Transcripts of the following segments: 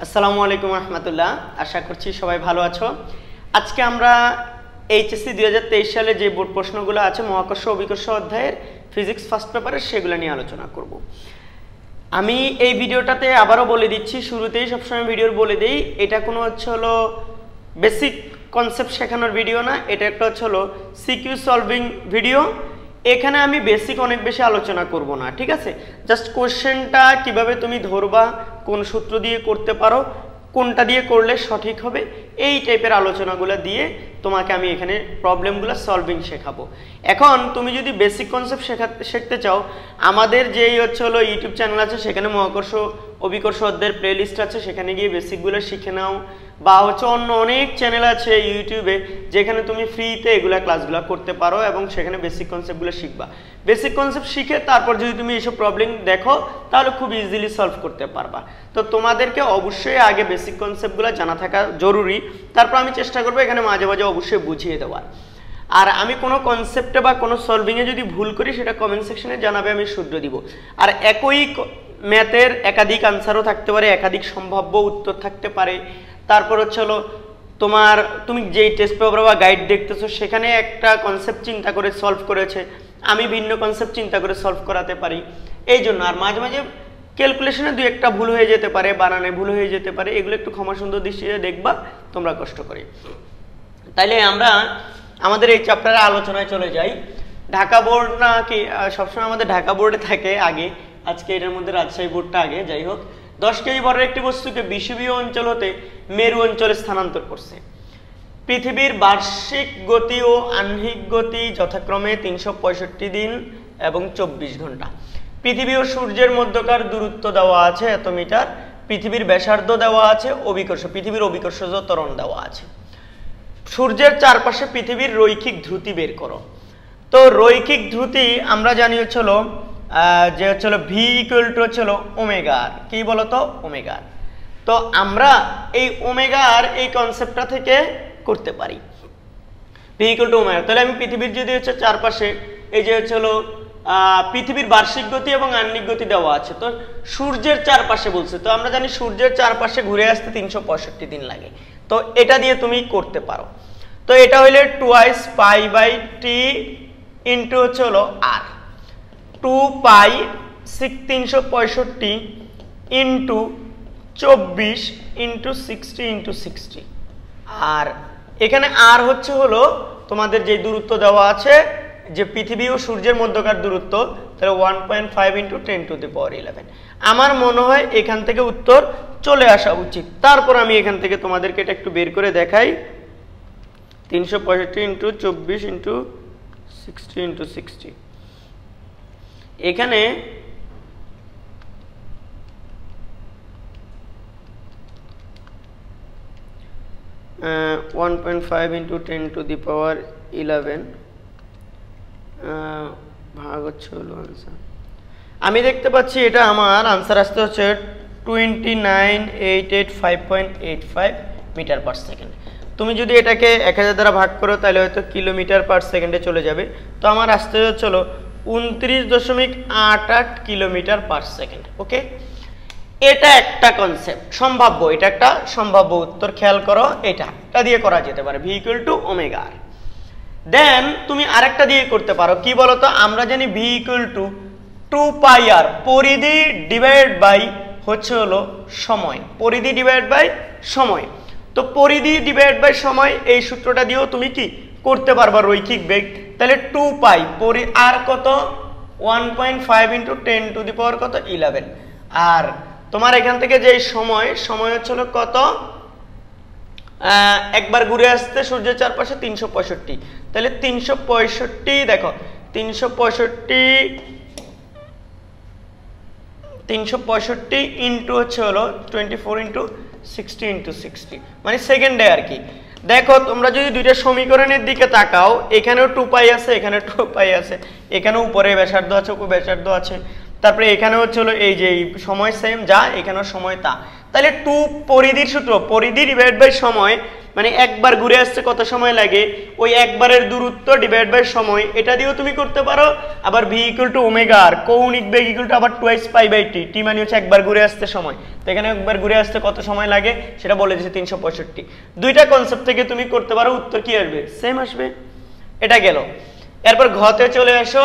আসসালামু আলাইকুম রহমতুল্লাহ। আশা করছি সবাই ভালো আছো। আজকে আমরা এইচএসসি 2023 সালে যে বোর্ড প্রশ্নগুলো আছে মহাকর্ষ অভিকর্ষ অধ্যায়ের ফিজিক্স ফার্স্ট পেপারের সেগুলো নিয়ে আলোচনা করব। আমি এই ভিডিওটাতে আবারও বলে দিচ্ছি, শুরুতেই সবসময় ভিডিওর বলে দিই, এটা কোনো হলো বেসিক কনসেপ্ট শেখানোর ভিডিও না, এটা একটা হলো সিকিউ সলভিং ভিডিও। এখানে আমি বেসিক অনেক বেশি আলোচনা করব না, ঠিক আছে? জাস্ট কোশ্চেনটা কিভাবে তুমি ধরবা, কোন সূত্র দিয়ে করতে পারো, কোনটা দিয়ে করলে সঠিক হবে, এই টাইপের আলোচনাগুলো দিয়ে তোমাকে আমি এখানে প্রবলেমগুলো সলভিং শেখাবো। এখন তুমি যদি বেসিক কনসেপ্ট শিখতে চাও, আমাদের যেই হলো ইউটিউব চ্যানেল আছে, সেখানে মহাকর্ষ অভিকর্ষ অধ্যায়ের প্লেলিস্ট আছে, সেখানে গিয়ে বেসিকগুলো শিখে নাও। বা অন্য অনেক চ্যানেল আছে ইউটিউবে যেখানে তুমি ফ্রিতে এগুলা ক্লাসগুলো করতে পারো এবং সেখানে বেসিক কনসেপ্টগুলো শিখবা। বেসিক কনসেপ্ট শিখে তারপর যদি তুমি এইসব প্রবলেম দেখো তাহলে খুব ইজিলি সলভ করতে পারবা। তো তোমাদেরকে অবশ্যই আগে বেসিক কনসেপ্টগুলো জানা থাকা জরুরি, তারপর আমি চেষ্টা করবো এখানে মাঝে মাঝে অবশ্যই বুঝিয়ে দেওয়ার। আর আমি কোনো কনসেপ্টে বা কোনো সলভিংয়ে যদি ভুল করি সেটা কমেন্ট সেকশনে জানাবে, আমি শুধরে দিব। আর একই ম্যাথের একাধিক আনসারও থাকতে পারে, একাধিক সম্ভাব্য উত্তর থাকতে পারে। তারপর হলো তুমি যেই টেস্ট পেপার বা গাইড দেখতেছো সেখানে একটা কনসেপ্ট চিন্তা করে সলভ করেছে, আমি ভিন্ন কনসেপ্ট চিন্তা করে সলভ করাতে পারি। এই জন্য আর মাঝে মাঝে ক্যালকুলেশনে দুই একটা ভুল হয়ে যেতে পারে, বানানে ভুল হয়ে যেতে পারে, এগুলো একটু ক্ষমা সুন্দর দৃষ্টিতে দেখবা তোমরা কষ্ট করে। তাইলে আমরা আমাদের এই চ্যাপ্টারে আলোচনায় চলে যাই। ঢাকা বোর্ড না কি সবসময় আমাদের ঢাকা বোর্ডে থাকে আগে, আজকে এটার মধ্যে রাজশাহী বোর্ডটা আগে। যাই হোক, 10 কেজি ভরের একটি বস্তুকে বিষুবীয় অঞ্চল হতে মেরু অঞ্চলে স্থানান্তর করছে। পৃথিবীর বার্ষিক গতি ও আহ্নিক গতি যথাক্রমে 365 দিন এবং 24 ঘন্টা। পৃথিবী ও সূর্যের মধ্যকার দূরত্ব দেওয়া আছে এত মিটার। পৃথিবীর ব্যাসার্ধ দেওয়া আছে, পৃথিবীর অভিকর্ষজ ত্বরণ দেওয়া আছে। সূর্যের চারপাশে পৃথিবীর রৈখিক ধ্রুতি বের করো। তো রৈখিক ধ্রুতি আমরা জানি যে ভি ইকুয়াল টু ওমেগা আর। কি বলতো? ওমেগা আর। তো আমরা এই ওমেগা আর এই কনসেপ্টটা থেকে করতে পারি ভি ইকুয়াল টু ওমেগা। তাহলে আমি পৃথিবীর যদি চারপাশে এই যে পৃথিবীর বার্ষিক গতি এবং আহ্নিক গতি দেওয়া আছে, তো সূর্যের চারপাশে বলছে, তো আমরা জানি সূর্যের চারপাশে ঘুরে আসতে 365 দিন লাগে। তো এটা দিয়ে তুমি করতে পারো। তো এটা হইলে 2 pi by T into R, 2 pi 365 into 24 into 60 into 60। আর এখানে আর হলো তোমাদের যে দূরত্ব দেওয়া আছে, যে পৃথিবী ও সূর্যের মধ্যকার দূরত্ব, তাহলে 1.5 ইন্টু 10 টু দি পাওয়ার 11। আমার মনে হয় এখান থেকে উত্তর চলে আসা উচিত। তারপর আমি এখান থেকে তোমাদেরকে এটা একটু বের করে দেখাই। 365 ইন্টু 24 ইন্টু 60 ইন্টু 60, এখানে uh, 1.5 ইন্টু 10 টু দি পাওয়ার 11 ভাগ হলো আনসার। আমি দেখতে পাচ্ছি এটা আমার আনসার আসতে 29,885.85 মিটার পার সেকেন্ড। তুমি যদি এটাকে 1000 দ্বারা ভাগ করো তাহলে হয়তো কিলোমিটার পার সেকেন্ডে চলে যাবে। তো আমার আসতে 29.88 কিলোমিটার পার সেকেন্ড। ওকে, এটা একটা কনসেপ্ট সম্ভাব্য, এটা একটা সম্ভাব্য উত্তর। খেয়াল করো, এটা দিয়ে করা যেতে পারে ভি ইকুয়াল টু ওমেগা আর। দেন তুমি আরেকটা দিয়ে করতে পারো। কি বলতো? আমরা জানি ভি ইকুয়াল টু 2 পাই আর, পরিধি ডিভাইড বাই সময়, পরিধি ডিভাইড বাই সময়। তো পরিধি ডিভাইড বাই সময় এই সূত্রটা দিয়েও তুমি কি করতে পারবা রৈখিক বেগ। তাহলে 2 পাই আর কত 1.5 ইন্টু 10 টু দি পাওয়ার 11। আর তোমার এখান থেকে যে সময় কত, একবার ঘুরে আসতে সূর্যের চারপাশে 365। তাহলে 365 দেখো, 365 ইন্টু 24 ইন্টু 60 ইন্টু 60, মানে সেকেন্ডে আর কি। দেখো তোমরা যদি দুইটা সমীকরণের দিকে তাকাও, এখানেও 2 পাই আছে, এখানে 2 পাই আছে, এখানেও উপরে ব্যাসার্ধ আছে, ব্যাসার্ধ আছে। তারপরে এখানে এই যে সময় সেম যা, এখানেও সময় তা। তাহলে 2 পরিধির সূত্র, পরিধি ডিভাইড বাই সময়, মানে একবার ঘুরে আসতে কত সময় লাগে, ওই একবারের দূরত্ব ডিভাইড বাই সময়, এটা দিয়েও তুমি করতে পারো। আবার v ইকুয়াল টু ওমেগা আর কৌণিক বেগ ইকুয়াল টু আবার টুয়াইস পাই বাই টি, টি মানে হচ্ছে একবার ঘুরে আসতে সময়, তো এখানে একবার ঘুরে আসতে কত সময় লাগে সেটা বলে দিয়েছে 365। দুইটা কনসেপ্ট থেকে তুমি করতে পারো, উত্তর কি আসবে? সেম আসবে। এটা গেল। এরপর ঘতে চলে আসো।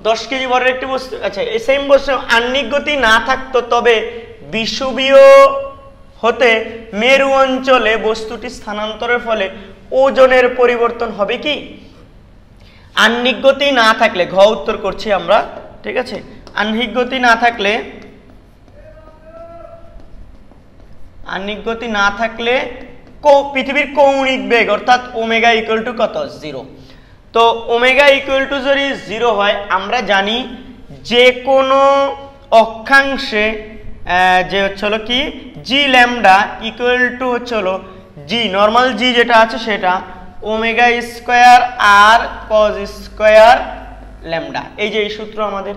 10 কেজি ভরের একটি বস্তু, আচ্ছা এই সেম বস্তু আহ্নিক গতি না থাকতো তবে বিষুবীয় হতে মেরু অঞ্চলে বস্তুটি স্থানান্তরের ফলে ওজনের পরিবর্তন হবে কি? আহ্নিক গতি না থাকলে, ঘ উত্তর করছি আমরা, ঠিক আছে? আহ্নিক গতি না থাকলে, আহ্নিক গতি না থাকলে পৃথিবীর কৌণিক বেগ অর্থাৎ ওমেগা ইকুয়াল টু কত? 0। তো ওমেগা ইকুয়াল টু যদি 0 হয়, আমরা জানি যে কোনো অক্ষাংশে যে হচ্ছিল কি জি ল্যামডা ইকুয়াল টু হচ্ছিল জি, নর্মাল জি যেটা আছে সেটা ওমেগা স্কোয়ার আর কজ স্কোয়ার ল্যামডা, এই যে এই সূত্র আমাদের।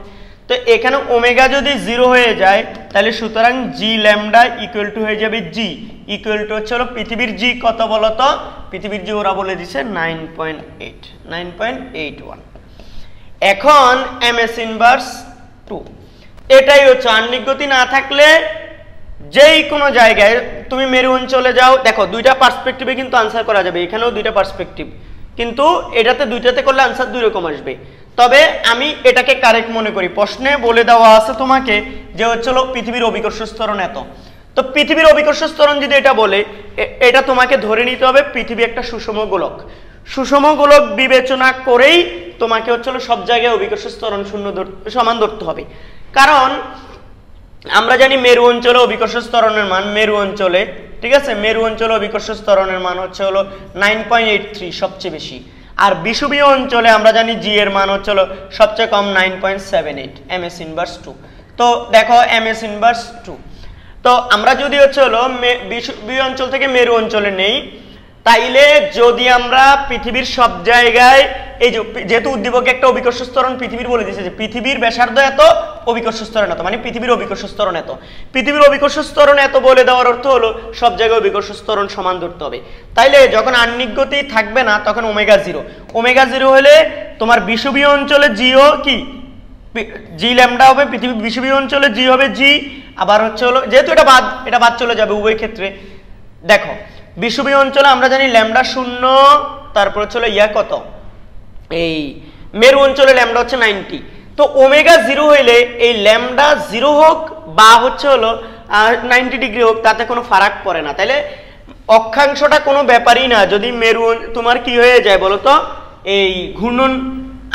তো এখানে ওমেগা যদি 0 হয়ে যায় তাহলে সুতরাং জি ল্যামডা ইকুয়াল টু হয়ে যাবে জি ইকুয়াল টু হচ্ছিল পৃথিবীর জি কত বলতো? পৃথিবীর জি ওরা বলে দিছে 9.81। এখন এমএস ইনভার্স 2, এটাই হচ্ছে আহ্নিক গতি না থাকলে যেই কোনো জায়গায় তুমি মেরু অঞ্চলে যাও, দেখো দুইটা পার্সপেক্টিভে কিন্তু আনসার করা যাবে, এখানেও দুইটা পার্সপেক্টিভ, কিন্তু এটাতে দুইটাতে করলে আনসার দুই রকম আসবে। তবে আমি এটাকে কারেক্ট মনে করি, প্রশ্নে বলে দেওয়া আছে তোমাকে যে হচ্ছিল পৃথিবীর অভিকর্ষ স্তরণ এত, তো পৃথিবীর অভিকর্ষ স্তরণ যদি এটা বলে, এটা তোমাকে ধরে নিতে হবে পৃথিবী একটা সুষম গোলক। সুষম গোলক বিবেচনা করেই তোমাকে হচ্ছিল সব জায়গায় অভিকর্ষ স্তরণ সমান ধরতে হবে। কারণ আমরা জানি মেরু অঞ্চলে অভিকর্ষ স্তরণের মান, মেরু অঞ্চলে, ঠিক আছে, মেরু অঞ্চলে অভিকর্ষ স্তরণের মান হচ্ছে হলো 9.83 সবচেয়ে বেশি, আর বিষুবীয় অঞ্চলে আমরা জানি জি এর মান হচ্ছে হলো সবচেয়ে কম 9.78, এমএস ইনভার্স 2। তো দেখো এমএস ইনভার্স 2, তো আমরা যদি হচ্ছে হলো বিষুবীয় অঞ্চল থেকে মেরু অঞ্চলে নেই, তাইলে যদি আমরা পৃথিবীর সব জায়গায়, এই যেহেতু উদ্দীপকে একটা অভিকর্ষ স্তরণ পৃথিবীর বলে দিয়েছে যে পৃথিবীর ব্যাসার্ধ এত, অভিকর্ষ স্তরণ এত, মানে পৃথিবীর অভিকর্ষ স্তরণ এত, পৃথিবীর অভিকর্ষ স্তরণ এত বলে দেওয়ার অর্থ হলো সব জায়গায় অভিকর্ষ স্তরণ সমান ধরতে হবে। তাইলে যখন আহ্নিক গতি থাকবে না তখন ওমেগা 0, ওমেগা 0 হলে তোমার বিষুবীয় অঞ্চলে জিও কি জি ল্যামডা হবে, পৃথিবীর বিষুবীয় অঞ্চলে জি হবে জি, আবার হচ্ছে হলো যেহেতু এটা বাদ চলে যাবে উভয় ক্ষেত্রে। দেখো বিষুবীয় অঞ্চলে আমরা জানি ল্যামডা 0, তারপর হচ্ছে কত, এই মেরু অঞ্চলে ল্যামডা হচ্ছে 90। তো ওমেগা 0 হইলে এই ল্যামডা 0 হোক বা হচ্ছে হলো 90 ডিগ্রি হোক, তাতে কোনো ফারাক পড়ে না। তাইলে অক্ষাংশটা কোনো ব্যাপারই না যদি মেরু তোমার কি হয়ে যায় বলো তো, এই ঘূর্ণন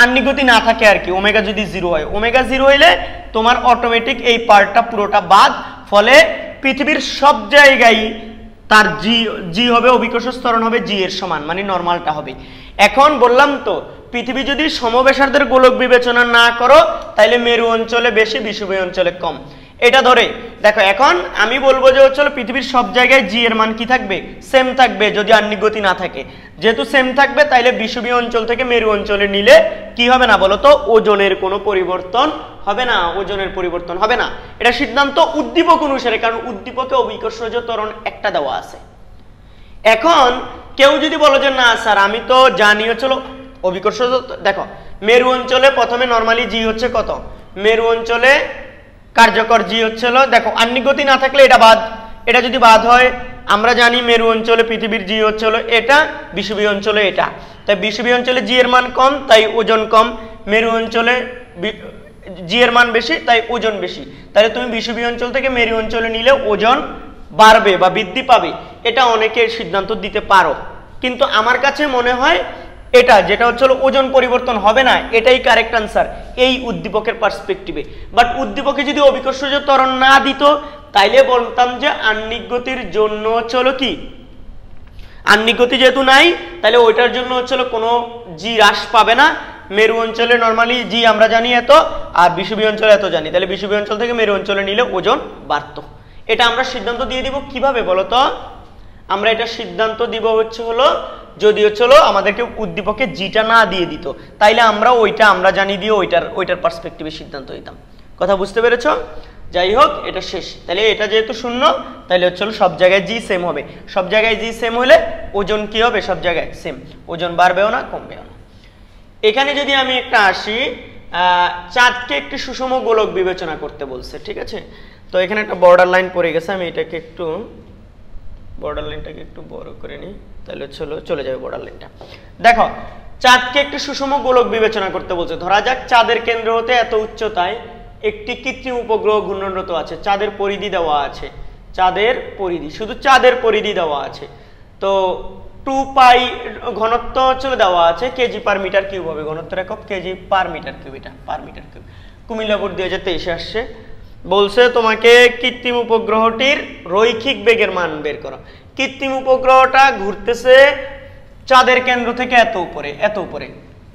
আহ্নিক গতি না থাকে আর কি, ওমেগা যদি 0 হয়, ওমেগা 0 হইলে তোমার অটোমেটিক এই পার্টটা পুরোটা বাদ, ফলে পৃথিবীর সব জায়গায় তার জি হবে, অভিকর্ষ স্তরণ হবে জি এর সমান, মানে নরমালটা হবে। এখন বললাম তো পৃথিবী যদি সমব্যাসার্ধের গোলক বিবেচনা না করো তাইলে মেরু অঞ্চলে বেশি, বিষুবীয় অঞ্চলে কম, এটা ধরে দেখো। এখন আমি বলবো যে হচ্ছে পৃথিবীর সব জায়গায় জি এর মান কি থাকবে? সেম থাকবে যদি আহ্নিক গতি না থাকে। যেহেতু সেম থাকবে তাইলে বিষুবীয় অঞ্চল থেকে মেরু অঞ্চলে নিলে কি হবে না বলো তো? ওজনের কোনো পরিবর্তন হবে না, ওজনের পরিবর্তন হবে না। এটা সিদ্ধান্ত উদ্দীপক অনুসারে, কারণ উদ্দীপকে অভিকর্ষজ ত্বরণ একটা দেওয়া আছে। এখন কেউ যদি বলো যে না স্যার আমি তো জানি হচ্ছিল অভিকর্ষজ, দেখো মেরু অঞ্চলে প্রথমে নরমালি জি হচ্ছে কত, মেরু অঞ্চলে কার্যকর জি হচ্ছিল, দেখো আহ্নিক গতি না থাকলে এটা বাদ, এটা যদি বাদ হয় আমরা জানি মেরু অঞ্চলে পৃথিবীর জি হচ্ছিল এটা, বিষুবীয় অঞ্চলে এটা, তাই বিষুবীয় অঞ্চলে জি এর মান কম তাই ওজন কম, মেরু অঞ্চলে জি এর মান বেশি তাই ওজন বেশি। তাহলে তুমি বিষুবীয় অঞ্চল থেকে মেরু অঞ্চলে নিলে ওজন বাড়বে বা বৃদ্ধি পাবে, এটা অনেকে সিদ্ধান্ত দিতে পারো, কিন্তু আমার কাছে মনে হয় এটা যেটা হচ্ছে ওজন পরিবর্তন হবে না, এটাই কারেক্ট আনসার এই উদ্দীপকের পার্সপেক্টিভে। বাট উদ্দীপকে যদি অভিকর্ষজ ত্বরণ না দিত তাইলে বলতাম যে আহ্নিক গতির জন্য হচ্ছিল কি, আহ্নিক গতি যেহেতু নাই তাহলে ওইটার জন্য হচ্ছিল কোনো জি হ্রাস পাবে না। মেরু অঞ্চলে নরমালি জি আমরা জানি এত, আর বিষুবীয় অঞ্চলে এত জানি, তাহলে বিষুবীয় অঞ্চল থেকে মেরু অঞ্চলে নিলে ওজন বাড়তো। এটা আমরা সিদ্ধান্ত দিয়ে দিব কিভাবে বলতো? আমরা এটা সিদ্ধান্ত দিব হচ্ছে হলো যদি হচ্ছে হলো আমাদেরকে উদ্দীপকে জিটা না দিয়ে দিত, তাইলে আমরা ওইটা আমরা জানি দিয়ে ওইটার পার্সপেক্টিভে সিদ্ধান্ত দিতাম। কথা বুঝতে পেরেছ? যাই হোক এটা শেষ। তাহলে এটা যেহেতু শূন্য তাহলে হচ্ছে সব জায়গায় জি সেম হবে। সব জায়গায় জি সেম হলে ওজন কি হবে? সব জায়গায় সেম, ওজন বাড়বেও না কমবেও না। এখানে যদি আমি একটা আসি, চাঁদকে একটি সুষম গোলক বিবেচনা করতে বলছে, ঠিক আছে। তো এখানে একটা বর্ডার লাইন পড়ে গেছে, আমি এটাকে একটু বর্ডার লাইনটাকে একটু বড় করে নিই, তাহলে চলে যাবে বর্ডার লাইনটা। দেখো, চাঁদকে একটি সুষম গোলক বিবেচনা করতে বলছে। ধরা যাক চাঁদের কেন্দ্র হতে এত উচ্চতায় একটি কৃত্রিম উপগ্রহ ঘূর্ণনরত আছে, চাঁদের পরিধি দেওয়া আছে, চাঁদের পরিধি, শুধু চাঁদের পরিধি দেওয়া আছে। তো 2 পাই ঘনত্ব দেওয়া আছে, কেজি পার মিটার কিউব হবে, ঘনত্বের একক কেজি পার মিটার কিউব, এটা per metre cube. Comilla board 2023 আসছে। বলছে তোমাকে কৃত্রিম উপগ্রহটির রৈখিক বেগের মান বের করো। কৃত্রিম উপগ্রহটা ঘুরতেছে চাঁদের কেন্দ্র থেকে এত উপরে, এত উপরে।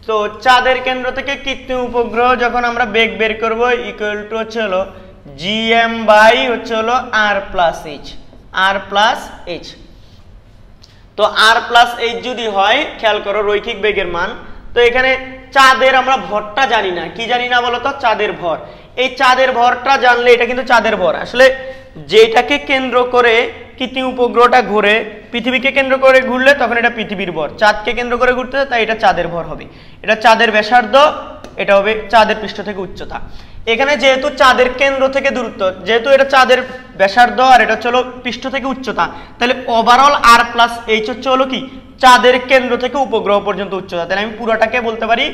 তো চাঁদের কেন্দ্র থেকে কৃত্রিম উপগ্রহ যখন আমরা বেগ বের করব, ইকুয়াল টু হচ্ছে হলো জিএম বাই হচ্ছে হলো আর প্লাস এইচ, আর প্লাস এইচ। তো আর প্লাস এইচ যদি হয়, খেয়াল করো রৈখিক বেগের মান। তো এখানে চাঁদের আমরা ভরটা জানি না, কি জানি না বলতো? চাঁদের ভর। এই চাঁদের ভরটা জানলে, এটা কিন্তু চাঁদের ভর, আসলে যেটাকে কেন্দ্র করে কৃত্রিম উপগ্রহটা ঘুরে, পৃথিবীকে কেন্দ্র করে ঘুরলে তখন এটা পৃথিবীর ভর, চাঁদকে কেন্দ্র করে ঘুরতে তাই এটা চাঁদের ভর হবে। এটা চাঁদের ব্যাসার্ধ, এটা হবে চাঁদের পৃষ্ঠ থেকে উচ্চতা। এখানে যেহেতু চাঁদের কেন্দ্র থেকে দূরত্ব, যেহেতু এটা চাঁদের ব্যাসার্ধ আর এটা হলো পৃষ্ঠ থেকে উচ্চতা, তাহলে ওভারঅল আর প্লাস এইচ হচ্ছে হলো কি চাঁদের কেন্দ্র থেকে উপগ্রহ পর্যন্ত উচ্চতা। তাহলে আমি পুরোটাকে বলতে পারি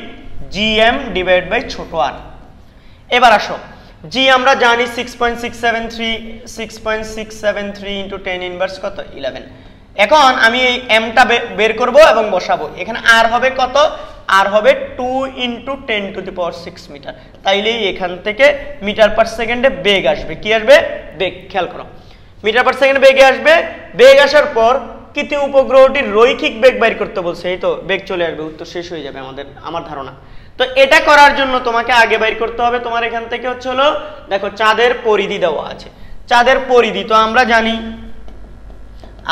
জিএম ডিভাইড বাই ছোট আর। এবার আসো, জি আমরা জানি 6.673 ইন্টু 10 ইনভার্স কত? 11। এখন আমি এই এমটা বের করব এবং বসাবো। এখানে আর হবে কত? আর হবে 2 into 10 to the power 6 metre. তাইলেই এখান থেকে মিটার পার সেকেন্ডে বেগ আসবে। কি আসবে? বেগ। খেয়াল করো, মিটার পার সেকেন্ডে বেগে আসবে। বেগ আসার পর কৃত্রিম উপগ্রহটির রৈখিক বেগ বের করতে বলছে। এই তো বেগ চলে আসবে, উত্তর শেষ হয়ে যাবে আমার ধারণা। তো এটা করার জন্য তোমাকে আগে বের করতে হবে তোমার এখান থেকে হচ্ছে হলো, দেখো চাঁদের পরিধি দেওয়া আছে। চাঁদের পরিধি তো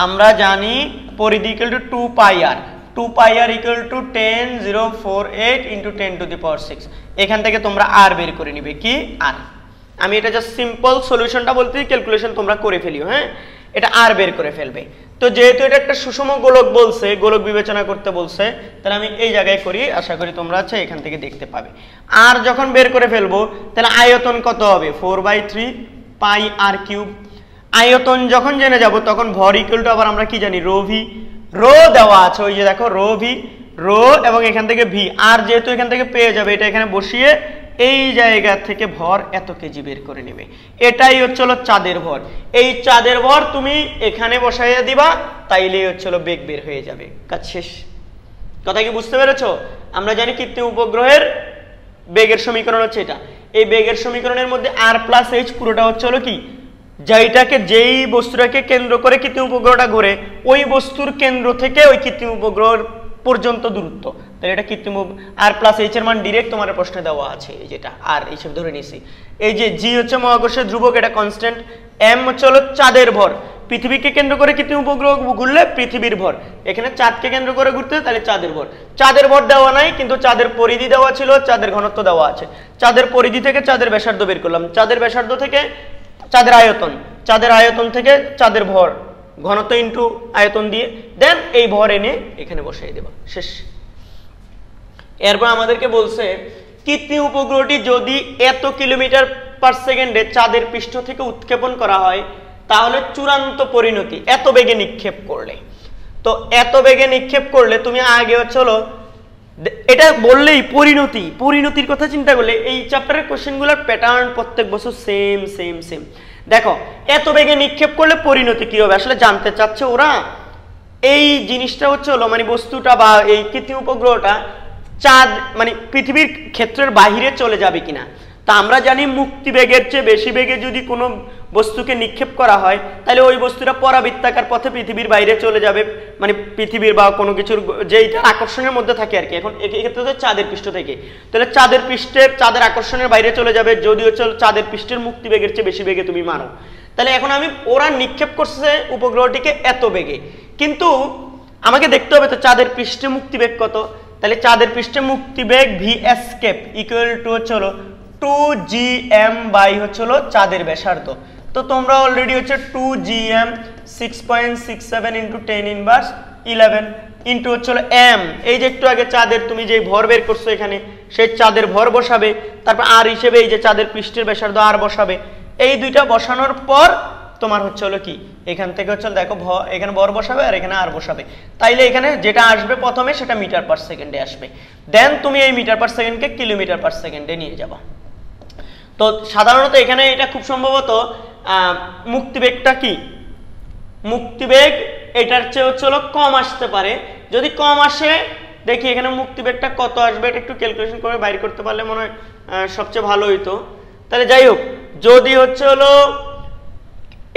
আমরা জানি পরিধি equal to 2 pi r. 2 pi r equal to 10,048 into 10 to the power 6। এখান থেকে তোমরা আর বের করে নিবে। কি? আর। আমি এটা জাস্ট সিম্পল সলিউশনটা বলতে, ক্যালকুলেশন তোমরা করে ফেলিও, হ্যাঁ। এটা আর বের করে ফেলবে। তো যেহেতু এটা একটা সুষম গোলক বলছে, গোলক বিবেচনা করতে বলছে, তাহলে আমি এই জায়গায় করি, আশা করি তোমরা আছে এখান থেকে দেখতে পাবে। আর যখন বের করে ফেলবো তাহলে আয়তন কত হবে? 4/3 পাই আর কিউব। আয়তন যখন জেনে যাব তখন ভর ইকুয়াল টু আবার আমরা কি জানি? Rho V. রো দেওয়া আছে, ওই যে দেখো রো ভি, রো এবং এখান থেকে ভি। আর যেহেতু এখান থেকে পেয়ে যাবে, এটা এখানে বসিয়ে এই জায়গা থেকে ভর এত কেজি বের করে নেবে। এটাই হচ্ছে হলো চাঁদের ভর। এই চাঁদের ভর তুমি এখানে বসাইয়া দিবা, তাইলেই হচ্ছে হলো বেগ বের হয়ে যাবে। কাজ শেষ। কথা কি বুঝতে পেরেছো? আমরা জানি কৃত্রিম উপগ্রহের বেগের সমীকরণ হচ্ছে এটা। এই বেগের সমীকরণের মধ্যে আর প্লাস এইচ পুরোটা হচ্ছে হলো কি, যেই বস্তুটাকে কেন্দ্র করে কৃত্রিম উপগ্রহটা ঘুরে, ওই বস্তুর কেন্দ্র থেকে ওই কৃত্রিম উপগ্রহের পর্যন্ত দূরত্ব। তাহলে এটা কৃত্রিম আর প্লাস এইচ এর মান ডিরেক্ট তোমার প্রশ্নে দেওয়া আছে, এই যেটা আর এইসব ধরে নিছি। এই যে জি হচ্ছে মহাকর্ষের ধ্রুবক, এটা কনস্ট্যান্ট। এম হচ্ছে হলো চাঁদের ভর, পৃথিবীকে কেন্দ্র করে কৃত্রিম উপগ্রহ ঘুরলে পৃথিবীর ভর, এখানে চাঁদকে কেন্দ্র করে ঘুরতে তাহলে চাঁদের ভর। চাঁদের ভর দেওয়া নাই, কিন্তু চাঁদের পরিধি দেওয়া ছিল, চাঁদের ঘনত্ব দেওয়া আছে। চাঁদের পরিধি থেকে চাঁদের ব্যাসার্ধ বের করলাম, চাঁদের ব্যাসার্ধ থেকে চাঁদের আয়তন, চাঁদের আয়তন থেকে চাঁদের ভর, ঘনত্ব ইন্টু আয়তন দিয়ে দেন এই ভর এনে এখানে বসাই দেবা, শেষ। এরপর আমাদেরকে বলছে কৃত্রিম উপগ্রহটি যদি এত কিলোমিটার পার সেকেন্ডে চাঁদের পৃষ্ঠ থেকে উৎক্ষেপণ করা হয়, তাহলে চূড়ান্ত পরিণতি এত বেগে নিক্ষেপ করলে। তো এত বেগে নিক্ষেপ করলে তুমি আগে হচ্ছে হলো এটা বললেই পরিণতির কথা চিন্তা করলে এই চ্যাপ্টারের কোশ্চেনগুলোর প্যাটার্ন প্রত্যেক বছর সেম সেম সেম। দেখো এত বেগে নিক্ষেপ করলে পরিণতি কি হবে আসলে জানতে চাচ্ছে ওরা। এই জিনিসটা হচ্ছে হলো মানে বস্তুটা বা এই কৃত্রিম উপগ্রহটা চাঁদ মানে পৃথিবীর ক্ষেত্রের বাহিরে চলে যাবে কিনা। তা আমরা জানি মুক্তি বেগের চেয়ে বেশি বেগে যদি কোনো বস্তুকে নিক্ষেপ করা হয় তাহলে ওই বস্তুটা পরাবৃত্তাকার পথে পৃথিবীর বাইরে চলে যাবে, মানে পৃথিবীর বা কোনো কিছুর যেইটা আকর্ষণের মধ্যে থাকে আর কি। এখন এক্ষেত্রে তো চাঁদের পৃষ্ঠ থেকে, তাহলে চাঁদের আকর্ষণের বাইরে চলে যাবে যদি হচ্ছে চাঁদের পৃষ্ঠের মুক্তি বেগের চেয়ে বেশি বেগে তুমি মারো। তাহলে এখন ওরা নিক্ষেপ করছে উপগ্রহটিকে এত বেগে, কিন্তু আমাকে দেখতে হবে তো চাঁদের পৃষ্ঠে মুক্তি বেগ কত। তাহলে চাঁদের পৃষ্ঠে মুক্তি বেগ ভি এসকেপ ইকুয়াল টু হচ্ছে হলো 2gm বাই হচ্ছে হলো চাঁদের ব্যাসার্ধ। তো তোমরা অলরেডি হচ্ছে 2gm 6.67 ইন্টু 10⁻11 ইন্টু হচ্ছে হলো m, এই যে একটু আগে চাঁদের তুমি যে ভর বের করছো এখানে সেই চাঁদের ভর বসাবে, তারপর আর হিসেবে এই যে চাঁদের পৃষ্ঠের ব্যাসার্ধ আর বসাবে। এই দুইটা বসানোর পর তোমার হচ্ছে হলো কি এখান থেকে হচ্ছে দেখো এখানে ভর বসাবে আর এখানে আর বসাবে, তাইলে এখানে যেটা আসবে প্রথমে সেটা মিটার পার সেকেন্ডে আসবে, দেন তুমি এই মিটার পার সেকেন্ডকে কিলোমিটার পার সেকেন্ডে নিয়ে যাবা। তো সাধারণত এখানে এটা খুব সম্ভবত মুক্তিবেগটা কি, মুক্তিবেগ এটার চেয়ে হচ্ছে হলো কম আসতে পারে। যদি কম আসে দেখি এখানে মুক্তিবেগটা কত আসবে, এটা একটু ক্যালকুলেশন করে বাইর করতে পারলে মনে হয় সবচেয়ে ভালো হইতো। তাহলে যাই হোক, যদি হচ্ছে হলো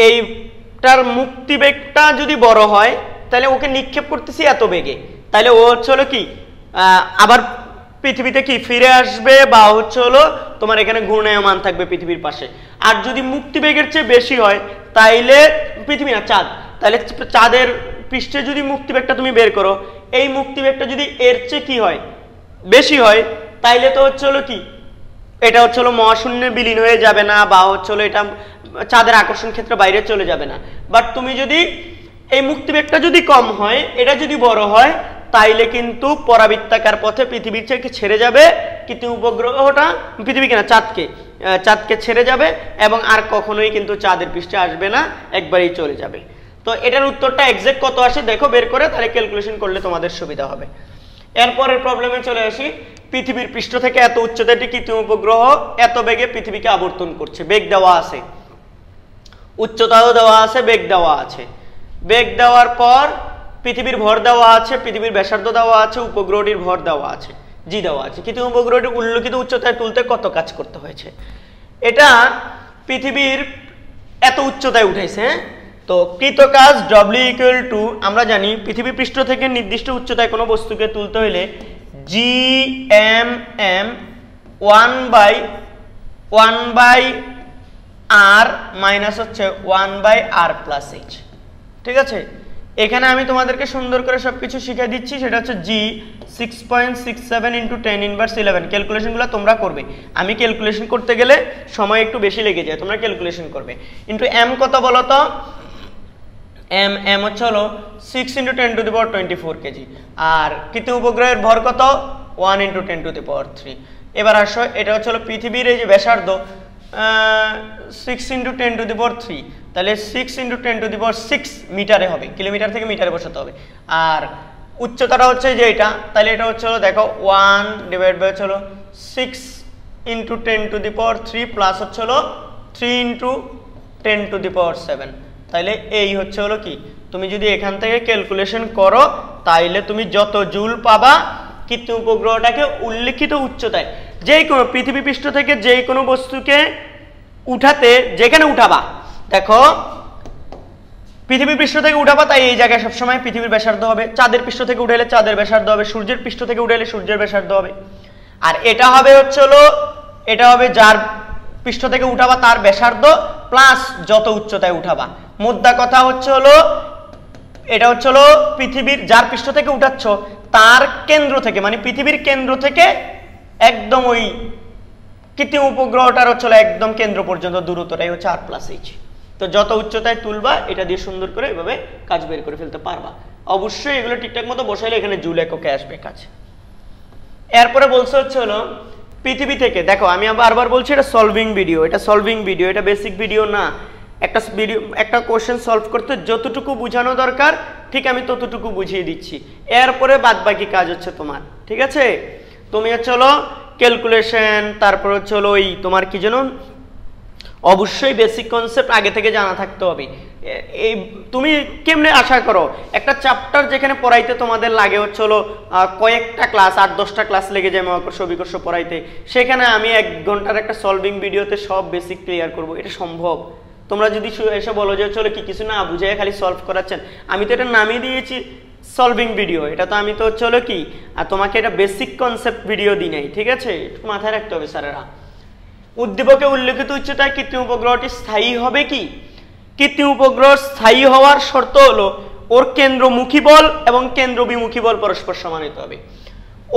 এইটার মুক্তিবেগটা যদি বড় হয় তাহলে ওকে নিক্ষেপ করতেছি এত বেগে, তাহলে ও হচ্ছে হলো কি আবার পৃথিবীতে কি ফিরে আসবে বা হচ্ছে হলো তোমার এখানে ঘূর্ণায়মান থাকবে পৃথিবীর পাশে। আর যদি মুক্তিবেগের চেয়ে বেশি হয় তাইলে পৃথিবী না চাঁদ, তাহলে চাঁদের পৃষ্ঠে যদি মুক্তিবেগটা তুমি বের করো, এই মুক্তিবেগটা যদি এর চেয়ে কি হয় বেশি হয় তাইলে তো হচ্ছে হলো কি এটা হচ্ছে হলো মহাশূন্যে বিলীন হয়ে যাবে না বা হচ্ছে হলো এটা চাঁদের আকর্ষণ ক্ষেত্রে বাইরে চলে যাবে না। বাট তুমি যদি এই মুক্তিবেগটা যদি কম হয়, এটা যদি বড় হয়, তাইলে কিন্তু পরাবৃত্তাকার পথে পৃথিবীর থেকে ছেড়ে যাবে, কিন্তু উপগ্রহটা পৃথিবী কিনা চাঁদকে ছেড়ে যাবে এবং আর কখনোই কিন্তু চাঁদের পৃষ্ঠে আসবে না, একবারেই চলে যাবে। তো এটার উত্তরটা এক্সাক্ট কত আসে দেখো বের করে, তাহলে ক্যালকুলেশন করলে তোমাদের সুবিধা হবে। এরপরের প্রবলেমে চলে আসি। পৃথিবীর পৃষ্ঠ থেকে এত উচ্চতায় একটি কৃত্রিম উপগ্রহ এত বেগে পৃথিবীকে আবর্তন করছে, বেগ দেওয়া আছে, উচ্চতাও দেওয়া আছে, বেগ দেওয়া আছে। বেগ দেওয়ার পর পৃথিবীর ভর দেওয়া আছে, পৃথিবীর ব্যাসার্ধ দেওয়া আছে, উপগ্রহটির ভর দেওয়া আছে, জি দেওয়া আছে। কৃত্রিম উপগ্রহটি উল্লেখিত উচ্চতায় তুলতে কত কাজ করতে হয়েছে। এটা পৃথিবীর এত উচ্চতায় উঠেছে, তো কৃত কাজ W = আমরা জানি পৃথিবী পৃষ্ঠ থেকে নির্দিষ্ট উচ্চতায় কোনো বস্তুকে তুলতে হলে GMM 1/r মাইনাস হচ্ছে 1/r+h। ঠিক আছে, এখানে আমি তোমাদেরকে সুন্দর করে সবকিছু শিখিয়ে দিচ্ছি। সেটা হচ্ছে G 6.67 ইন্টু 10⁻11। ক্যালকুলেশনগুলো তোমরা করবে, আমি ক্যালকুলেশন করতে গেলে সময় একটু বেশি লেগে যায়, তোমরা ক্যালকুলেশন করবে। ইন্টু m কত বলো তো, m হচ্ছে হলো 6 × 10⁻24 কেজি। আর কৃত্রিম উপগ্রহের ভর কত 1 × 10⁻3। এবার আসো, এটা হচ্ছে হলো পৃথিবীর এই যে ব্যাসার্ধ 6 × 10⁻3, তাহলে 6 × 10⁻6 মিটারে হবে, কিলোমিটার থেকে মিটারে বসাতে হবে। আর উচ্চতাটা হচ্ছে যে এটা, তাহলে এটা হচ্ছে হলো দেখো 1/6 × 10⁻3 প্লাস হচ্ছে হলো 3 × 10⁻7। তাইলে এই হচ্ছে হলো কি, তুমি যদি এখান থেকে ক্যালকুলেশন করো তাইলে তুমি যত জুল পাবা কৃত্রিম উপগ্রহটাকে উল্লেখিত উচ্চতায় যেই কোনো পৃথিবী পৃষ্ঠ থেকে যেই কোনো বস্তুকে উঠাতে যেখানে উঠাবা, দেখো পৃথিবী পৃষ্ঠ থেকে উঠাবা, তাই এই জায়গায় সবসময় পৃথিবীর ব্যাসার্ধ হবে। চাঁদের পৃষ্ঠ থেকে উঠালে চাঁদের ব্যাসার্ধ হবে, সূর্যের পৃষ্ঠ থেকে উঠালে সূর্যের ব্যাসার্ধ হবে। আর এটা হবে হচ্ছে হলো, এটা হবে যার পৃষ্ঠ থেকে উঠাবা তার ব্যাসার্ধ প্লাস যত উচ্চতায় উঠাবা। মুদ্রা কথা হচ্ছে হলো, এটা হচ্ছে হলো পৃথিবীর যার পৃষ্ঠ থেকে উঠাচ্ছ তার কেন্দ্র থেকে, মানে পৃথিবীর কেন্দ্র থেকে একদম ওই কৃত্রিম উপগ্রহটার হচ্ছে একদম কেন্দ্র পর্যন্ত দূরত্বটাই হচ্ছে r+h। তো যত উচ্চতায় তুলবা এটা দিয়ে সুন্দর করে এভাবে কাজ বের করে ফেলতে পারবা। অবশ্যই এগুলো ঠিকঠাক মতো বসাইলে এখানে জুল এককে আসবে কাজ। এরপরে বলছে হচ্ছে হলো পৃথিবী থেকে, দেখো আমি বারবার বলছি এটা সলভিং ভিডিও, এটা সলভিং ভিডিও, এটা বেসিক ভিডিও না। একটা ভিডিও একটা কোশ্চেন সলভ করতে যতটুকু বোঝানো দরকার ঠিক আমি ততটুকু বুঝিয়ে দিচ্ছি, এরপরে বাদ বাকি কাজ হচ্ছে তোমার। ঠিক আছে, তুমি হচ্ছে হলো ক্যালকুলেশন, তারপর হচ্ছে হলো ওই তোমার কি যেন অবশ্যই বেসিক কনসেপ্ট আগে থেকে জানা থাকতে হবে। এই তুমি কেমনে আশা করো একটা চ্যাপ্টার যেখানে পড়াইতে তোমাদের লাগে হচ্ছে হলো কয়েকটা ক্লাস 8-10টা ক্লাস লেগে যায় মহাকর্ষ অভিকর্ষ পড়াইতে, সেখানে আমি 1 ঘন্টার একটা সলভিং ভিডিওতে সব বেসিক ক্লিয়ার করব? এটা সম্ভব? তোমরা যদি এসে বলো যে চলো কি কিছু না বুঝে খালি সলভ করাচ্ছেন, আমি তো এটা নামিয়ে দিয়েছি সলভিং ভিডিও, এটা তো আমি তো চলো কি আর তোমাকে এটা বেসিক কনসেপ্ট ভিডিও দিই নাই। ঠিক আছে, একটু মাথায় রাখতে হবে স্যারেরা। উদ্দীপকে উল্লেখিত উচ্চতায় কৃত্রিম উপগ্রহটি স্থায়ী হবে কি? কৃত্রিম উপগ্রহ স্থায়ী হওয়ার শর্ত হলো ওর কেন্দ্রমুখী বল এবং কেন্দ্র বিমুখী বল পরস্পর সমান হতে হবে।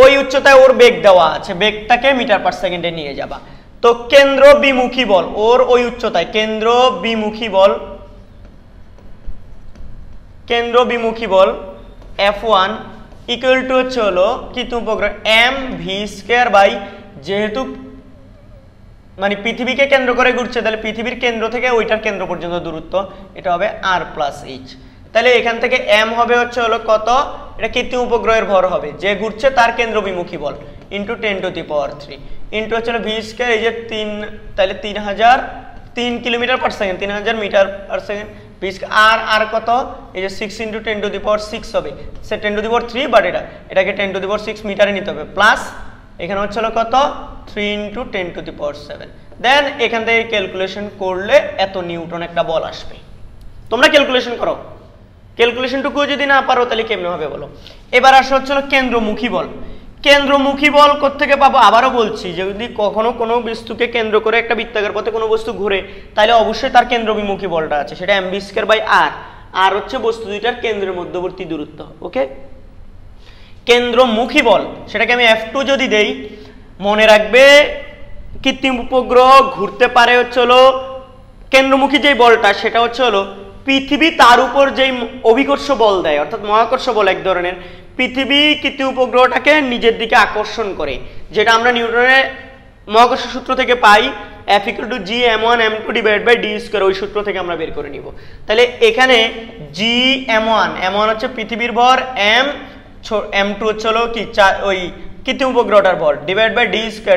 ওই উচ্চতায় ওর বেগ দেওয়া আছে, বেগটাকে মিটার পার সেকেন্ডে নিয়ে যাবা। তো কেন্দ্র বিমুখী বল ওর ওই উচ্চতায় কেন্দ্র বিমুখী বল F1 ইকুয়াল টু হচ্ছে হলো কৃত্রিম উপগ্রহ mv² বাই, যেহেতু মানে পৃথিবীকে কেন্দ্র করে ঘুরছে তাহলে পৃথিবীর কেন্দ্র থেকে ওইটার কেন্দ্র পর্যন্ত দূরত্ব, এটা হবে r+h। তাহলে এখান থেকে m হবে হচ্ছে হলো কত, এটা কৃত্রিম উপগ্রহের ভর হবে যে ঘুরছে তার কেন্দ্র বিমুখী বল ইন্টু 10⁻³ ইন্টু হচ্ছে হলো v², এই যে 3, তাহলে 3 কিলোমিটার/সেকেন্ড 3000 মিটার/সেকেন্ড আর কত, এই যে 6 × 10⁻6 হবে, সে 10⁻³ বাট এটাকে 10⁻6 মিটারে নিতে হবে, প্লাস এখানে হচ্ছে হলো কত 3 × 10⁻7। দেন এখান থেকে ক্যালকুলেশন করলে এত নিউটন একটা বল আসবে। তোমরা ক্যালকুলেশন করো, ক্যালকুলেশনটুকু যদি না পারো তাহলে কেমনে হবে বলো। এবার আসা হচ্ছে হলো কেন্দ্রমুখী বল। কেন্দ্রমুখী বল কোত্থেকে পাবো, আবারও বলছি যদি কখনো কোনো বস্তুকে কেন্দ্র করে একটা বৃত্তাকার পথে কোনো বস্তু ঘুরে তাহলে অবশ্যই তার কেন্দ্রবিমুখী বলটা আছে, সেটা mv²/r, আর হচ্ছে বস্তু দুইটার কেন্দ্রের মধ্যবর্তী দূরত্ব। ওকে, কেন্দ্রমুখী বল সেটাকে আমি F2 যদি দেই, মনে রাখবে কৃত্রিম উপগ্রহ ঘুরতে পারে হচ্ছে হলো কেন্দ্রমুখী যে বলটা সেটা হচ্ছে হলো পৃথিবী তার উপর যেই অভিকর্ষ বল দেয় অর্থাৎ মহাকর্ষ বল এক ধরনের, পৃথিবী কৃত্রিম উপগ্রহটাকে নিজের দিকে আকর্ষণ করে, যেটা আমরা নিউটনের মহাকর্ষ সূত্র থেকে পাই F = Gm1m2/d², ওই সূত্র থেকে আমরা বের করে নিব। তাহলে এখানে Gm1 হচ্ছে পৃথিবীর ভর, m2 হচ্ছে হলো কি ওই কৃত্রিম উপগ্রহটার ভর /d²,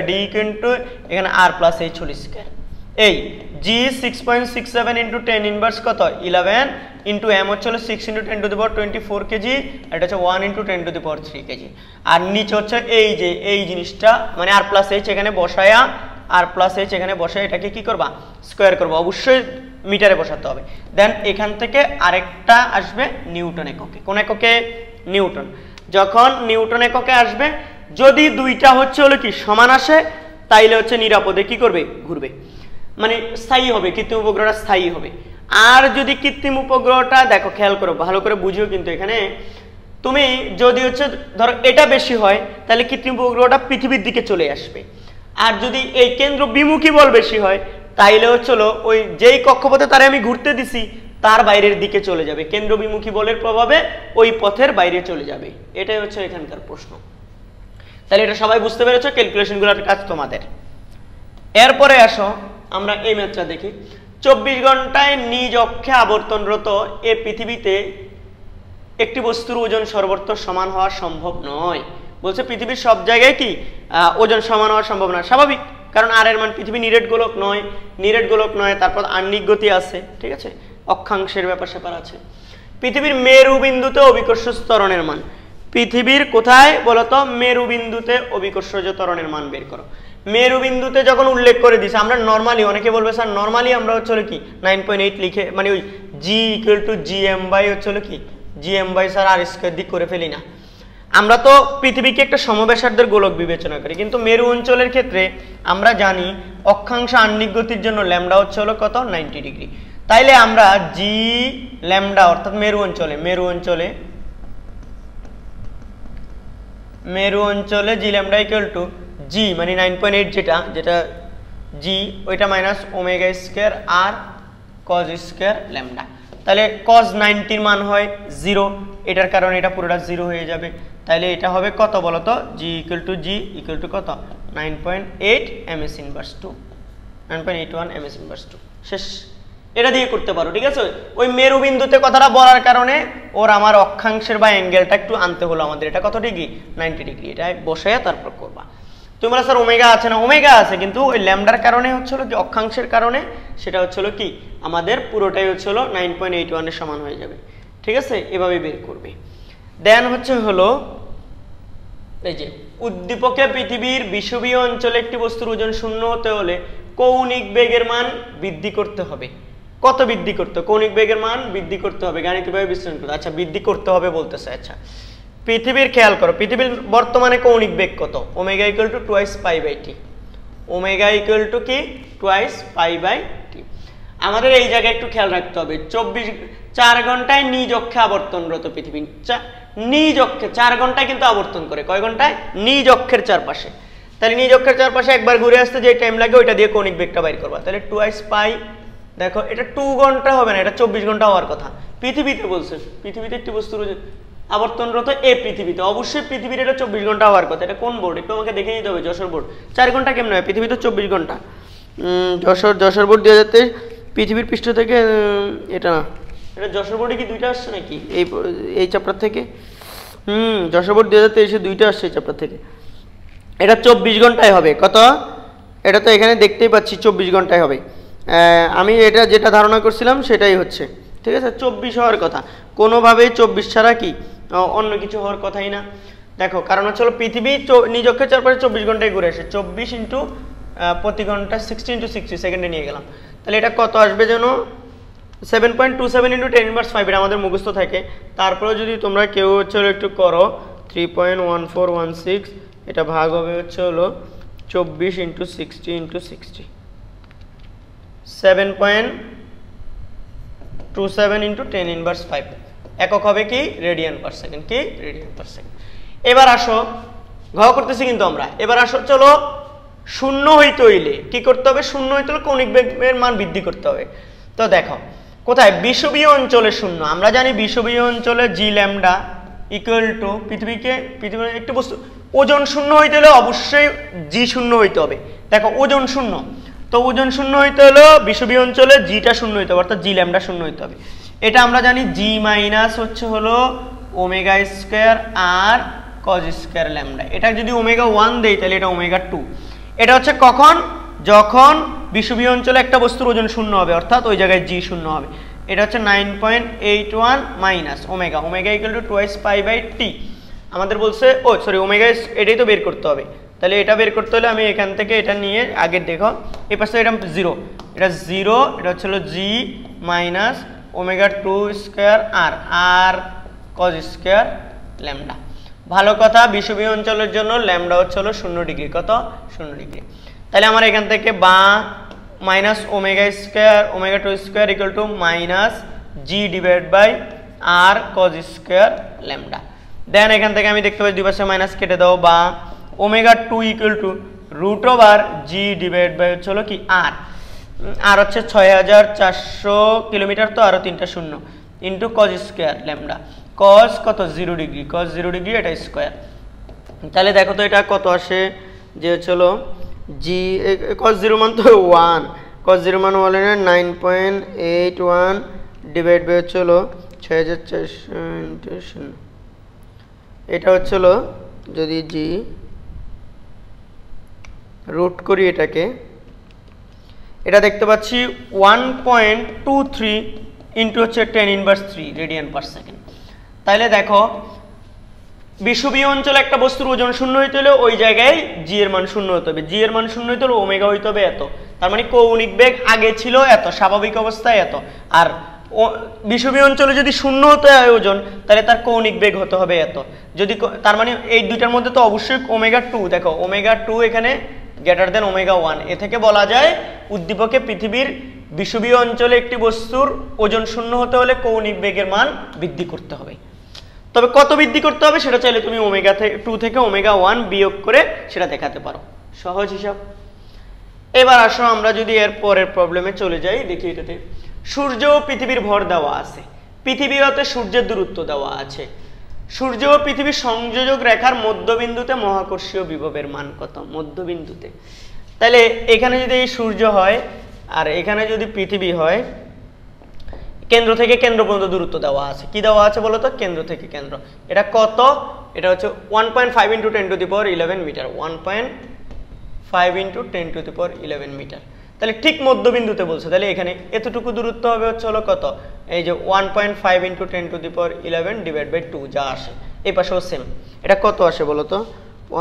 d কিন্তু এখানে r+h²। এই G 6.67 × 10⁻, কত 11 ইন্টু m হচ্ছে হলো 6 × 10⁻24 কেজি, এটা হচ্ছে 1 × 10⁻3 কেজি। আর নিচে হচ্ছে এই যে এই জিনিসটা মানে r+h এখানে বসায়া, r+h এখানে বসায় এটাকে কি করবা স্কয়ার করবা, অবশ্যই মিটারে বসাতে হবে। দেন এখান থেকে আরেকটা আসবে নিউটন এককে। কোন এককে? নিউটন। যখন নিউটন এককে আসবে, যদি দুইটা হচ্ছে হলো কি সমান আসে তাইলে হচ্ছে নিরাপদে কি করবে ঘুরবে, মানে স্থায়ী হবে, কৃত্রিম উপগ্রহটা স্থায়ী হবে। আর যদি কৃত্রিম উপগ্রহটা দেখো খেয়াল করো ভালো করে বুঝিও, কিন্তু এখানে তুমি যদি হচ্ছে ধরো এটা বেশি হয় তাহলে কৃত্রিম উপগ্রহটা পৃথিবীর দিকে চলে আসবে, আর যদি এই কেন্দ্র বিমুখী বল বেশি হয় তাইলে হচ্ছে ওই যেই কক্ষপথে তারে আমি ঘুরতে দিছি তার বাইরের দিকে চলে যাবে, কেন্দ্র বিমুখী বলের প্রভাবে ওই পথের বাইরে চলে যাবে। এটাই হচ্ছে এখানকার প্রশ্ন। তাহলে এটা সবাই বুঝতে পেরেছো, ক্যালকুলেশনগুলোর কাজ তোমাদের। এরপরে আসো আমরা এই ম্যাথটা দেখি। 24 ঘন্টায় নিজ অক্ষে আবর্তনরত এ পৃথিবীতে একটি বস্তুর ওজন সর্বত্র সমান হওয়া সম্ভব নয়। বলছে পৃথিবীর সব জায়গায় কি ওজন সমান হওয়া সম্ভব না, স্বাভাবিক, কারণ আর এর মান পৃথিবী নিরেট গোলক নয়, তারপর আহ্নিক গতি আছে, ঠিক আছে, অক্ষাংশের ব্যাপার স্যাপার আছে। পৃথিবীর মেরুবিন্দুতে অভিকর্ষ ত্বরণের মান, পৃথিবীর কোথায় বলতো মেরুবিন্দুতে অভিকর্ষজ ত্বরণের মান বের করো। মেরুবিন্দুতে যখন উল্লেখ করে দিছে, আমরা নরমালি, অনেকে বলবে স্যার নরমালি আমরা হচ্ছে কি 9.8 লিখে মানে ওই G = Gm হচ্ছে কি Gm স্যার r² দিক করে ফেলি না। আমরা তো পৃথিবীকে একটা সমব্যাসার্ধের গোলক বিবেচনা করি, কিন্তু মেরু অঞ্চলের ক্ষেত্রে আমরা জানি অক্ষাংশ আহ্নিক গতির জন্য ল্যামডা হচ্ছে হলো কত 90 ডিগ্রি। তাইলে আমরা G ল্যামডা অর্থাৎ মেরু অঞ্চলে G ল্যামডা = G মানে 9.8 যেটা G ওইটা মাইনাস ω² আর cos² ল্যামডা। তাহলে cos 90 মান হয় 0, এটার কারণে এটা পুরোটা 0 হয়ে যাবে। তাহলে এটা হবে কত বলতো G = কত 9.8 ms inverse 2, 9.81 ms inverse 2। শেষ। এটা দিয়ে করতে পারো, ঠিক আছে। ওই মেরুবিন্দুতে কথাটা বলার কারণে ওর আমার অক্ষাংশের বা অ্যাঙ্গেলটা একটু আনতে হলো আমাদের। এটা কত ডিগ্রি 90 ডিগ্রি, এটা বসায় তারপর করবা। তোমরা স্যার ওমেগা আছে না, ওমেগা আছে, কিন্তু ওই ল্যামডার কারণে হচ্ছে কি অক্ষাংশের কারণে সেটা হচ্ছে কি আমাদের পুরোটাই হচ্ছে 9.81 এর সমান হয়ে যাবে, ঠিক আছে। এভাবে বের করবে। দেন হচ্ছে এই যে উদ্দীপকে পৃথিবীর বিষুবীয় অঞ্চলে একটি বস্তুর ওজন 0 হতে হলে কৌণিক বেগের মান বৃদ্ধি করতে হবে। কত বৃদ্ধি করতে? কৌণিক বেগের মান বৃদ্ধি করতে হবে, গাণিতিকভাবে বিশ্লেষণ করতে। আচ্ছা বৃদ্ধি করতে হবে বলতেছে। আচ্ছা পৃথিবীর খেয়াল করো, পৃথিবীর বর্তমানে কৌণিক বেগ কত? Omega = 2 π/t। ওমেগা = কি 2 π/t। আমাদের এই জায়গায় একটু খেয়াল রাখতে হবে, 4 ঘন্টায় নিজ অক্ষে আবর্তনরত পৃথিবী, নিজ অক্ষে 4 ঘন্টায় কিন্তু আবর্তন করে, কয় ঘন্টায়? নিজ অক্ষের চারপাশে। তাহলে নিজ অক্ষের চারপাশে একবার ঘুরে আসতে যে টাইম লাগে ওইটা দিয়ে কৌণিক বেগটা বাইর করবা। তাহলে 2 পাই, দেখো এটা 2 ঘন্টা হবে না, এটা 24 ঘন্টা হওয়ার কথা। পৃথিবীতে বলছে, পৃথিবীতে একটি বস্তুর আবর্তনরত এই পৃথিবীতে, অবশ্যই পৃথিবীর এটা 24 ঘন্টা হওয়ার কথা। এটা কোন বোর্ড একটু আমাকে দেখে নিতে হবে, যশোর বোর্ড। 4 ঘন্টা কেমন হয়, পৃথিবীতে 24 ঘন্টা। যশোর বোর্ড 2023 পৃথিবীর পৃষ্ঠ থেকে, এটা না, এটা যশোর বোর্ডে কি দুইটা আসছে নাকি এই চ্যাপ্টার থেকে? যশোর বোর্ড 2023 দুইটা আসছে এই চ্যাপ্টার থেকে। এটা 24 ঘন্টায় হবে। কত? এটা তো এখানে দেখতেই পাচ্ছি 24 ঘন্টায় হবে। আমি এটা যেটা ধারণা করছিলাম সেটাই হচ্ছে, ঠিক আছে। 24 হওয়ার কথা, কোনোভাবেই 24 ছাড়া কি অন্য কিছু হওয়ার কথাই না। দেখো কারণ হচ্ছে পৃথিবী নিজ অক্ষের চারপাশে 24 ঘন্টায় ঘুরে আসে। 24 ইন্টু প্রতি ঘন্টা 60 ইন্টু 60 সেকেন্ডে নিয়ে গেলাম। তাহলে এটা কত আসবে যেন? 7.27 ইন্টু 10⁻⁵ এটা আমাদের মুখস্থ থাকে। তারপরে যদি তোমরা কেউ হচ্ছে একটু করো 3.1416, এটা ভাগ হবে হচ্ছে হলো 24 ইন্টু 60 ইন্টু 60, 7.27 ইন্টু 10⁻⁵। একক হবে কি? Radian per second. কি? Radian per second. এবার আসো, ঘ করতেছি কিন্তু আমরা। এবার আসো, চলো শূন্য হইতে হইলে কি করতে হবে? শূন্য হইতে হলে কৌণিক বেগের মান বৃদ্ধি করতে হবে। তো দেখো কোথায়? বিষুবীয় অঞ্চলে শূন্য। আমরা জানি বিষুবীয় অঞ্চলে জি ল্যামডা ইকুয়াল টু পৃথিবীর একটি বস্তু ওজন শূন্য হইতে হলে অবশ্যই জি শূন্য হইতে হবে। দেখো ওজন শূন্য, তো ওজন শূন্য হইতে হলো বিষুবীয় অঞ্চলে জিটা শূন্য হইতে হবে, অর্থাৎ জি ল্যামডা শূন্য হইতে হবে। এটা আমরা জানি জি মাইনাস হচ্ছে হলো ওমেগা স্কোয়ার আর কজ স্কোয়ার ল্যামডা। এটা যদি ওমেগা 1 দেই তাহলে এটা ওমেগা 2। এটা হচ্ছে কখন? যখন বিষুবীয় অঞ্চলে একটা বস্তুর ওজন শূন্য হবে, অর্থাৎ ওই জায়গায় জি শূন্য হবে। এটা হচ্ছে 9.81 minus omega, omega equal to 2 pi by t. আমাদের বলছে ওমেগা, এটাই তো বের করতে হবে। তাহলে এটা বের করতে হলে আমি এখান থেকে এটা নিয়ে আগে দেখো, এই পাশে এটা 0, এটা 0, এটা হচ্ছে হলো জি মাইনাস ওমেগা 2 স্কোয়ার আর কজ স্কোয়ার ল্যামডা। ভালো কথা, বিষুবীয় অঞ্চলের জন্য ল্যামডা হচ্ছে হলো 0 ডিগ্রি। কত? 0 ডিগ্রি। তাহলে আমার এখান থেকে বা minus omega square omega 2 square equal to minus g divide by r cos square lambda. Then এখান থেকে আমি দেখতে পাচ্ছি দুই পাশে মাইনাস কেটে দাও, বা omega 2 equal to root over G divide by হচ্ছে হলো কি আর হচ্ছে 6400 কিলোমিটার, তো আরো 3টা শূন্য into cos square lambda. Cos কত? 0 ডিগ্রি, কজ 0 ডিগ্রি, এটা স্কোয়ার। তাহলে দেখো তো এটা কত আসে, যে হলো জি কজ 0 মান তো 1, কজ 0 মান হলে 9.81 ডিভাইড বাই হচ্ছে হলো 6400 ইন্টু 0। এটা হচ্ছে হলো যদি জি রুট করি এটাকে, এটা দেখতে পাচ্ছি 1.23 ইন্টু হচ্ছে 10⁻³ রেডিয়ান পার সেকেন্ড। তাহলে দেখো বিষুবীয় অঞ্চলে একটা বস্তুর ওজন শূন্য হইতে হলে ওই জায়গায় জি এর মান শূন্য হতে হবে। জি এর মান শূন্য হইতে হলে ওমেগা হইতে হবে এত। তার মানে কৌণিক বেগ আগে ছিল এত, স্বাভাবিক অবস্থায় এত। আর বিষুবীয় অঞ্চলে যদি শূন্য হতে হয় ওজন, তাহলে তার কৌণিক বেগ হতে হবে এত। যদি তার মানে এই দুইটার মধ্যে তো অবশ্যই ওমেগা 2, দেখো ওমেগা 2 এখানে গ্রেটার দেন ওমেগা 1। এ থেকে বলা যায় উদ্দীপকে পৃথিবীর বিষুবীয় অঞ্চলে একটি বস্তুর ওজন শূন্য হতে হলে কৌণিক বেগের মান বৃদ্ধি করতে হবে। তবে কত বৃদ্ধি করতে হবে সেটা চাইলে তুমি ওমেগা 2 থেকে ওমেগা 1 বিয়োগ করে সেটা দেখাতে পারো, সহজ হিসাব। এবার আসো আমরা যদি এর পরের প্রবলেমে চলে যাই, দেখি এটাতে সূর্য ও পৃথিবীর ভর দেওয়া আছে, পৃথিবী হতে সূর্যের দূরত্ব দেওয়া আছে। সূর্য ও পৃথিবীর সংযোজক রেখার মধ্যবিন্দুতে মহাকর্ষীয় বিভবের মান কত? মধ্যবিন্দুতে। তাহলে এখানে যদি এই সূর্য হয় আর এখানে যদি পৃথিবী হয়, কেন্দ্র থেকে কেন্দ্র পর্যন্ত দূরত্ব দেওয়া আছে। কি দেওয়া আছে বলো তো? কেন্দ্র থেকে কেন্দ্র। এটা কত? এটা হচ্ছে 1.5 × 10⁻11 মিটার, 1.5 × 10⁻11 মিটার। তাহলে ঠিক মধ্যবিন্দুতে বলছে, তাহলে এখানে এতটুকু দূরত্ব হবে হচ্ছে হলো কত? এই যে 1.5 × 10⁻11 ডিভাইড বাই 2 যা আসে, এই পাশেও সেম। এটা কত আসে বলো তো?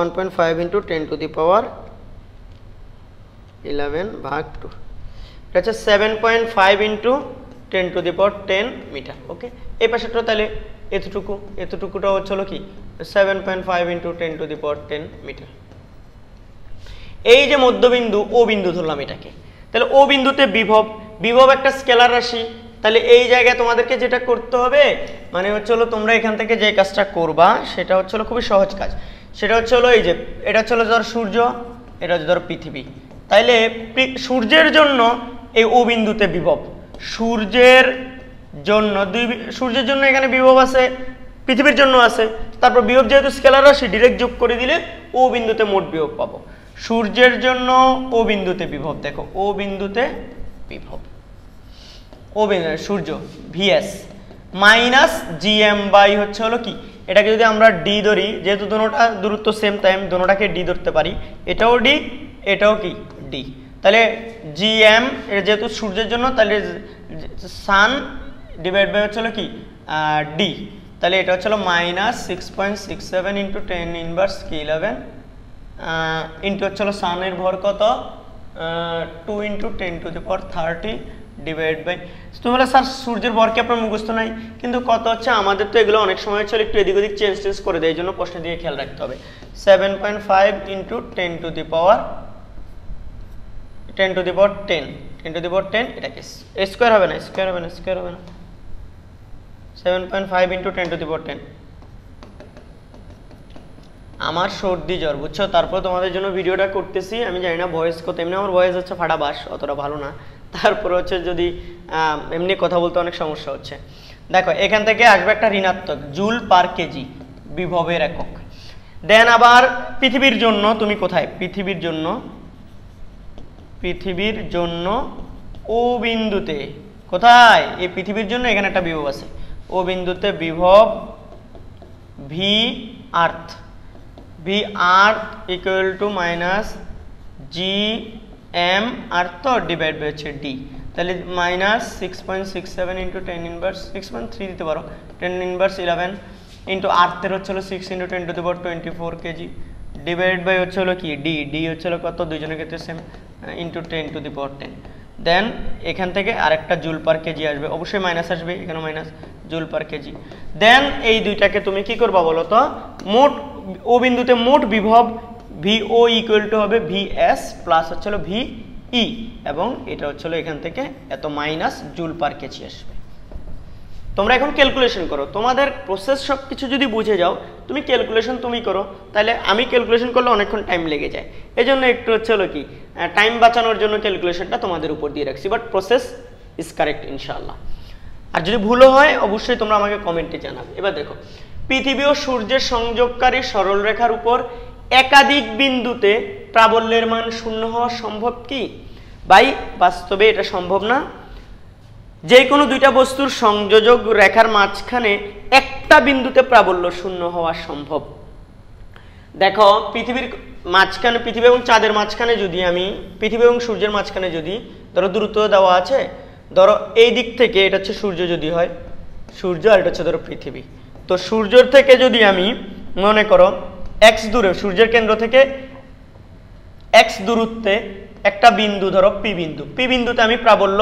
1.5 × 10⁻11 ভাগ 2, এটা হচ্ছে 7.5 × 10⁻10 মিটার। ওকে, এই পাশেটা তাহলে এতটুকুটা হচ্ছে হলো কি 7.5 × 10⁻10 মিটার। এই যে মধ্যবিন্দু ও বিন্দু ধরলাম এটাকে, তাহলে ও বিন্দুতে বিভব একটা স্কেলার রাশি। তাহলে এই জায়গায় তোমাদেরকে যেটা করতে হবে মানে হচ্ছে হলো তোমরা এখান থেকে যে কাজটা করবা সেটা হচ্ছে হলো খুবই সহজ কাজ। সেটা হচ্ছে হলো এই যে এটা হচ্ছে হলো ধর সূর্য, এটা হচ্ছে ধরো পৃথিবী। তাইলে সূর্যের জন্য এই ও বিন্দুতে বিভব, সূর্যের জন্য এখানে বিভব আছে, পৃথিবীর জন্য আছে, তারপর বিভব যেহেতু স্কেলার রাশি ডিরেক্ট যোগ করে দিলে ও বিন্দুতে মোট বিভব পাবো। সূর্যের জন্য ও বিন্দুতে বিভব, দেখো ও বিন্দুতে বিভব, ও বিন্দু সূর্য ভিএস মাইনাস জিএম বাই হচ্ছে হলো কি, এটাকে যদি আমরা ডি ধরি, যেহেতু দুটোটা দূরত্ব সেম টাইম দুটোটাকে ডি ধরতে পারি, এটাও ডি এটাও কি ডি, তাহলে জিএম যেহেতু সূর্যের জন্য, তাহলে সান ডিভাইড বাই হচ্ছে হলো কি ডি, তাহলে এটা হচ্ছে মাইনাস 6.67 ইন্টু 10 ইনভার্স কি 11 ইন্টু হচ্ছে সানের ভর কত 2 into 10 to the power 30 divide by, তুমি বলে স্যার সূর্যের ভর কি আপনার মুখস্থ নাই, কিন্তু কত হচ্ছে আমাদের তো এগুলো অনেক সময় হচ্ছে একটু এদিক ওদিক চেঞ্জ করে দেয়, এই জন্য প্রশ্ন দিয়ে খেয়াল রাখতে হবে। 7.5 into 10 to the power 10 to the power 10 10 to the power 10, এটাকে স্কোয়ার হবে না, স্কোয়ার হবে না, স্কোয়ার হবে না, 7.5 ইন্টু 10 টু দি পাওয়ার 10। আমার সর্দি জ্বর বুঝছো, তারপর তোমাদের জন্য ভিডিওটা করতেছি, আমি জানি না ভয়েস কত, এমনি আমার ভয়েস হচ্ছে ফাটা বাস, অতটা ভালো না, তারপর হচ্ছে যদি এমনি কথা বলতে অনেক সমস্যা হচ্ছে। দেখো এখান থেকে আসবে একটা ঋণাত্মক জুল পার কেজি বিভবের একক। দেন আবার পৃথিবীর জন্য তুমি কোথায়, পৃথিবীর জন্য ও বিন্দুতে কোথায়, এই পৃথিবীর জন্য এখানে একটা বিভব আছে, ও বিন্দুতে বিভব V earth equal to minus G M earth divide by হচ্ছে ডি, তাহলে মাইনাস 6.67 ইন্টু 10 ইনভার্স 6.3 দিতে পারো, 10 ইনভার্স 11 ইন্টু আর্থের হচ্ছে 6 into 10 to the power 24 kg divide by হচ্ছে কি ডি হচ্ছে কত, দুইজনের ক্ষেত্রে same, into 10 to the power 10। Then এখান থেকে আরেকটা জুল পার কেজি আসবে, অবশ্যই মাইনাস আসবে, এখানে মাইনাস জুল পার কেজি। দেন এই দুইটাকে তুমি কি করবা বলো তো, মোট ও বিন্দুতে মোট বিভব ভিও ইকুয়াল টু হবে ভিএস প্লাস হচ্ছে ভিই, এবং এটা হচ্ছে এখান থেকে এত মাইনাস জুল পার কেজি আসবে। তোমরা এখন ক্যালকুলেশন করো, তোমাদের প্রসেস সব কিছু যদি বুঝে যাও, তুমি ক্যালকুলেশন তুমি করো, তাহলে আমি ক্যালকুলেশন করলে অনেকক্ষণ টাইম লেগে যায়, এই জন্য একটু হচ্ছে কি টাইম বাঁচানোর জন্য ক্যালকুলেশনটা তোমাদের উপর দিয়ে রাখছি, বাট প্রসেস ইজ কারেক্ট ইনশাআল্লাহ। আর যদি ভুলও হয় অবশ্যই তোমরা আমাকে কমেন্টে জানাবে। এবার দেখো পৃথিবী ও সূর্যের সংযোগকারী সরল রেখার উপর একাধিক বিন্দুতে প্রাবল্যের মান শূন্য হওয়া সম্ভব কি? ভাই বাস্তবে এটা সম্ভব না। যে কোনো দুইটা বস্তুর সংযোজক রেখার মাঝখানে একটা বিন্দুতে প্রাবল্য শূন্য হওয়া সম্ভব। দেখো পৃথিবীর মাঝখানে, পৃথিবী এবং চাঁদের মাঝখানে যদি আমি, পৃথিবী এবং সূর্যের মাঝখানে যদি ধরো দূরত্ব দেওয়া আছে, ধরো এই দিক থেকে এটা হচ্ছে সূর্য যদি হয়, সূর্য আর এটা হচ্ছে ধরো পৃথিবী, তো সূর্যের থেকে যদি আমি মনে করো এক্স দূরে, সূর্যের কেন্দ্র থেকে এক্স দূরত্বে একটা বিন্দু ধরো পি বিন্দু, পি বিন্দুতে আমি প্রাবল্য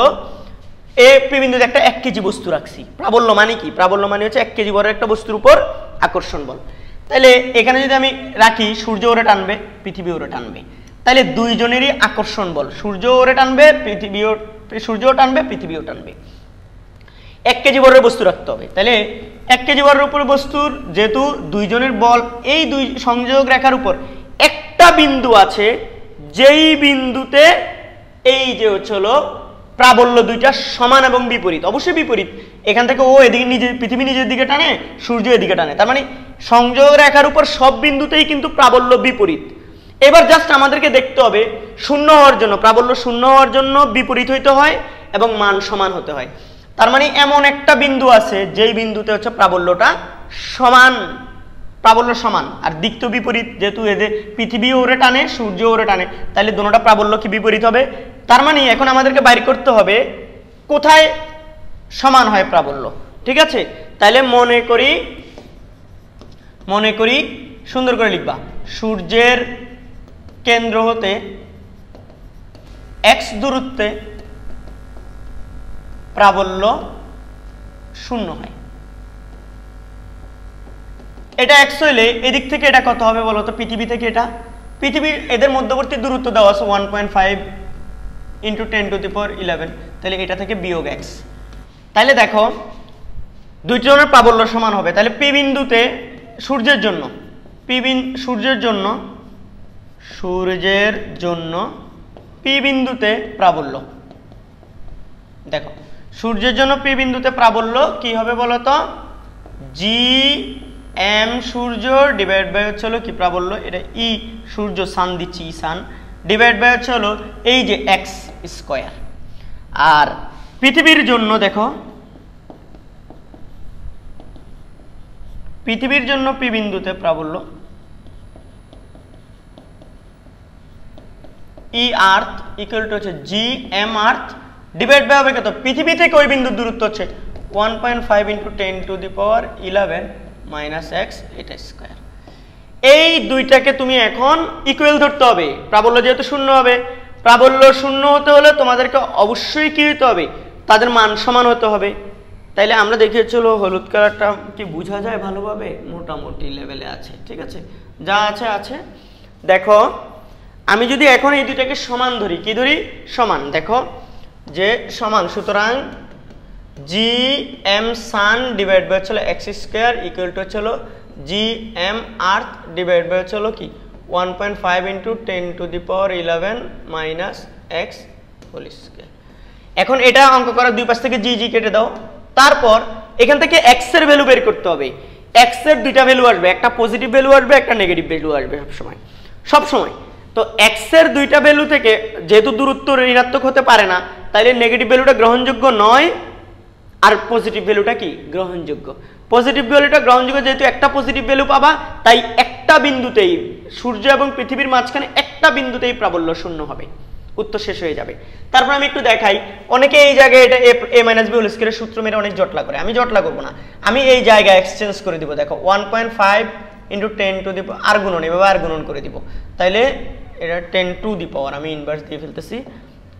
পি বিন্দুতে একটা 1 কেজি বস্তু রাখছি। প্রাবল্য মানে কি? প্রাবল্য মানে হচ্ছে 1 কেজি বড় একটা বস্তুর উপর আকর্ষণ বল। তাহলে এখানে যদি আমি রাখি, সূর্য ওরে টানবে, পৃথিবী ওরে টানবে, তাহলে দুইজনেরই আকর্ষণ বল, সূর্য ওরে টানবে, সূর্যও টানবে, পৃথিবীও টানবে। 1 কেজি বড়ের বস্তু রাখতে হবে, তাহলে 1 কেজি বড়ের উপর বস্তুর যেহেতু দুইজনের বল, এই দুই সংযোগ রেখার উপর একটা বিন্দু আছে, যেই বিন্দুতে এই যে হচ্ছে হলো প্রাবল্য দুইটা সমান এবং বিপরীত, অবশ্যই বিপরীত। এখান থেকে ও এদিকে নিজের, পৃথিবী নিজের দিকে টানে, সূর্য এদিকে টানে, তার মানে সংযোগ রেখার উপর সব বিন্দুতেই কিন্তু প্রাবল্য বিপরীত। এবার জাস্ট আমাদেরকে দেখতে হবে শূন্য হওয়ার জন্য, প্রাবল্য শূন্য হওয়ার জন্য বিপরীত হইতে হয় এবং মান সমান হতে হয়। তার মানে এমন একটা বিন্দু আছে যেই বিন্দুতে হচ্ছে প্রাবল্যটা সমান, প্রাবল্য সমান, আর দিক তো বিপরীত, যেহেতু এদের পৃথিবী ওরে টানে, সূর্য ওরে টানে, তাহলে দুটোটা প্রাবল্য কি বিপরীত হবে। তার মানে এখন আমাদেরকে বাইর করতে হবে কোথায় সমান হয় প্রাবল্য, ঠিক আছে? তাহলে মনে করি সুন্দর করে লিখবা, সূর্যের কেন্দ্র হতে এক্স দূরত্বে প্রাবল্য শূন্য হয়। এটা এক্স হইলে এদিক থেকে এটা কত হবে বলো তো? পৃথিবী থেকে এটা, পৃথিবীর এদের মধ্যবর্তী দূরত্ব দেওয়া আছে 1.5 ইন্টু 10 টু দি পাওয়ার 11, তাহলে এটা থেকে বিয়োগ এক্স। তাহলে দেখো দুইজনের প্রাবল্য সমান হবে, তাহলে পি বিন্দুতে সূর্যের জন্য, সূর্যের জন্য সূর্যের জন্য পি বিন্দুতে প্রাবল্য। দেখো সূর্যের জন্য পি বিন্দুতে প্রাবল্য কি হবে বলো তো, জি এম সূর্য ডিভাইড বাই হচ্ছে হলো কি প্রাবল্য, এটা ই সূর্য সান দিচ্ছি, ই সান ডিভাইড বাই হচ্ছে হলো এই যে এক্স স্কোয়ার। আর পৃথিবীর জন্য দেখো, পৃথিবীর জন্য পি বিন্দুতে প্রাবল্য ই আর্থ ইকুয়াল টু হচ্ছে G M earth divide by হবে কত, পৃথিবী থেকে ওই বিন্দুর দূরত্ব হচ্ছে 1.5 × 10⁻11 - x এটা স্কয়ার। এই দুইটাকে তুমি এখন ইকুয়াল ধরতে হবে, প্রাবল্য যেহেতু শূন্য হবে, প্রাবল্য শূন্য হতে হলে তোমাদেরকে অবশ্যই কি হতে হবে, তাদের মান সমান হতে হবে। তাইলে আমরা দেখিয়েছিল হলুদ কালারটা কি বোঝা যায় ভালোভাবে, মোটামুটি লেভেলে আছে, ঠিক আছে, যা আছে আছে। দেখো আমি যদি এখন এই দুইটাকে সমান ধরি, কি ধরি, সমান, দেখো যে সমান, সুতরাং G M sun divide by হচ্ছে এক্স স্কোয়ার ইকুয়াল টু হচ্ছে G M earth divide by হচ্ছে কি 1.5 × 10⁻11 - x হোল স্কোয়ার। এখন এটা অঙ্ক করার দুই পাশ থেকে জি জি কেটে দাও, তারপর এখান থেকে এক্স এর ভ্যালু বের করতে হবে। এক্স এর দুইটা ভ্যালু আসবে, একটা পজিটিভ ভ্যালু আসবে, একটা নেগেটিভ ভ্যালু আসবে সবসময়। তো এক্স এর দুইটা ভ্যালু থেকে যেহেতু দূরত্ব ঋণাত্মক হতে পারে না, তাইলে নেগেটিভ ভ্যালুটা গ্রহণযোগ্য নয়, আর পজিটিভ ভ্যালুটা কি গ্রহণযোগ্য। পজিটিভ ভ্যালুটা গ্রহণযোগ্য, যেহেতু একটা পজিটিভ ভ্যালু পাবা, তাই একটা বিন্দুতেই সূর্য এবং পৃথিবীর মাঝখানে একটা বিন্দুতেই প্রাবল্য শূন্য হবে, উত্তর শেষ হয়ে যাবে। তারপর আমি একটু দেখাই, অনেকে এই জায়গায় এটা a - b হোল স্কয়ারের সূত্র মেরে অনেক জটলা করে, আমি জটলা করব না, আমি এই জায়গায় এক্সচেঞ্জ করে দিব। দেখো 1.5 × 10⁻, আর গুণন, এভাবে আর গুণন করে দিব, তাইলে এটা 10⁻, আমি ইনভার্স দিয়ে ফেলতেছি,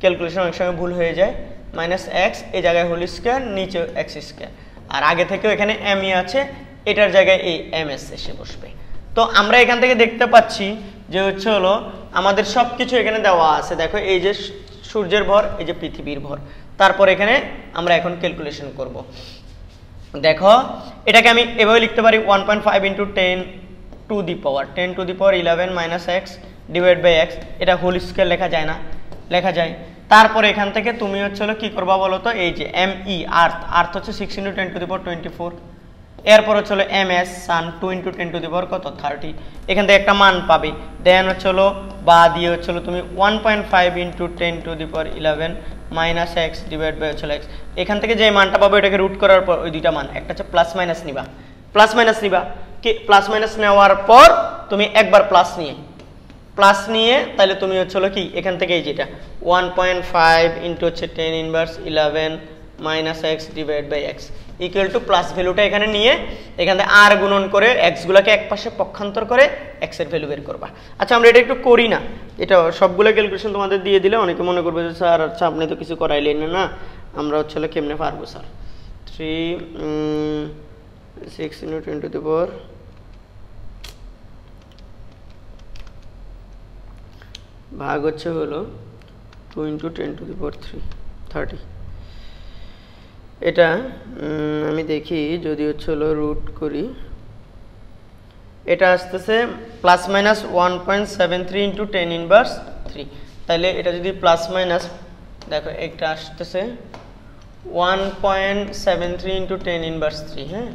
ক্যালকুলেশন অনেক সময় ভুল হয়ে যায়, -x এই জায়গায় হোল স্কয়ার, নিচে এক্স স্কয়ার, আর আগে থেকেও এখানে m ই আছে, এটার জায়গায় এই ms এসে বসবে। তো আমরা এখান থেকে দেখতে পাচ্ছি যে হচ্ছে হলো আমাদের সবকিছু এখানে দেওয়া আছে। দেখো এই যে সূর্যের ভর, এই যে পৃথিবীর ভর, তারপর এখানে আমরা এখন ক্যালকুলেশন করব। দেখো এটাকে আমি এভাবে লিখতে পারি 1.5 × 10⁻11 - x ডিভাইড বাই x, এটা হোল স্কয়ার লেখা যায় না, লেখা যায়। তারপরে এখান থেকে তুমি হচ্ছে হলো কি করবা বলো তো, এই যে এম ই আর্থ, আর্থ হচ্ছে 6 × 10⁻24, এরপর হচ্ছে হলো এম এস সান 2 × 10⁻কত 30, এখান থেকে একটা মান পাবে, দেন হচ্ছে হলো বা দিয়ে হচ্ছে হলো তুমি 1.5 × 10⁻11 - x ডিভাইড বাই হচ্ছে x, এখান থেকে যে মানটা পাবে এটাকে রুট করার পর ওই দুইটা মান, একটা হচ্ছে প্লাস মাইনাস নিবা, প্লাস মাইনাস নিবা, কি প্লাস মাইনাস নেওয়ার পর তুমি একবার প্লাস নিয়ে তাহলে তুমি হচ্ছে হলো কি এখান থেকে এই যেটা 1.5 × হচ্ছে 10⁻11 - x divide by x equal to plus ভ্যালুটা এখানে নিয়ে এখান থেকে আর গুণন করে এক্স গুলাকে এক পাশে পক্ষান্তর করে এক্স এর ভ্যালু বের করবা। আচ্ছা আমরা এটা একটু করি না, এটা সবগুলো ক্যালকুলেশন তোমাদের দিয়ে দিলে অনেকে মনে করবে যে স্যার আচ্ছা আপনি তো কিছু করাইলেন না, আমরা হচ্ছে কেমনে পারবো স্যার। 3 6 × 10⁻, ভাগ হচ্ছে হলো 2 × 10⁻3 30, এটা আমি দেখি যদি হচ্ছে হলো রুট করি, এটা আসতেছে প্লাস মাইনাস 1.73 × 10⁻3, তাহলে এটা যদি প্লাস মাইনাস, দেখো একটা আসতেছে 1.73 × 10⁻3, হ্যাঁ,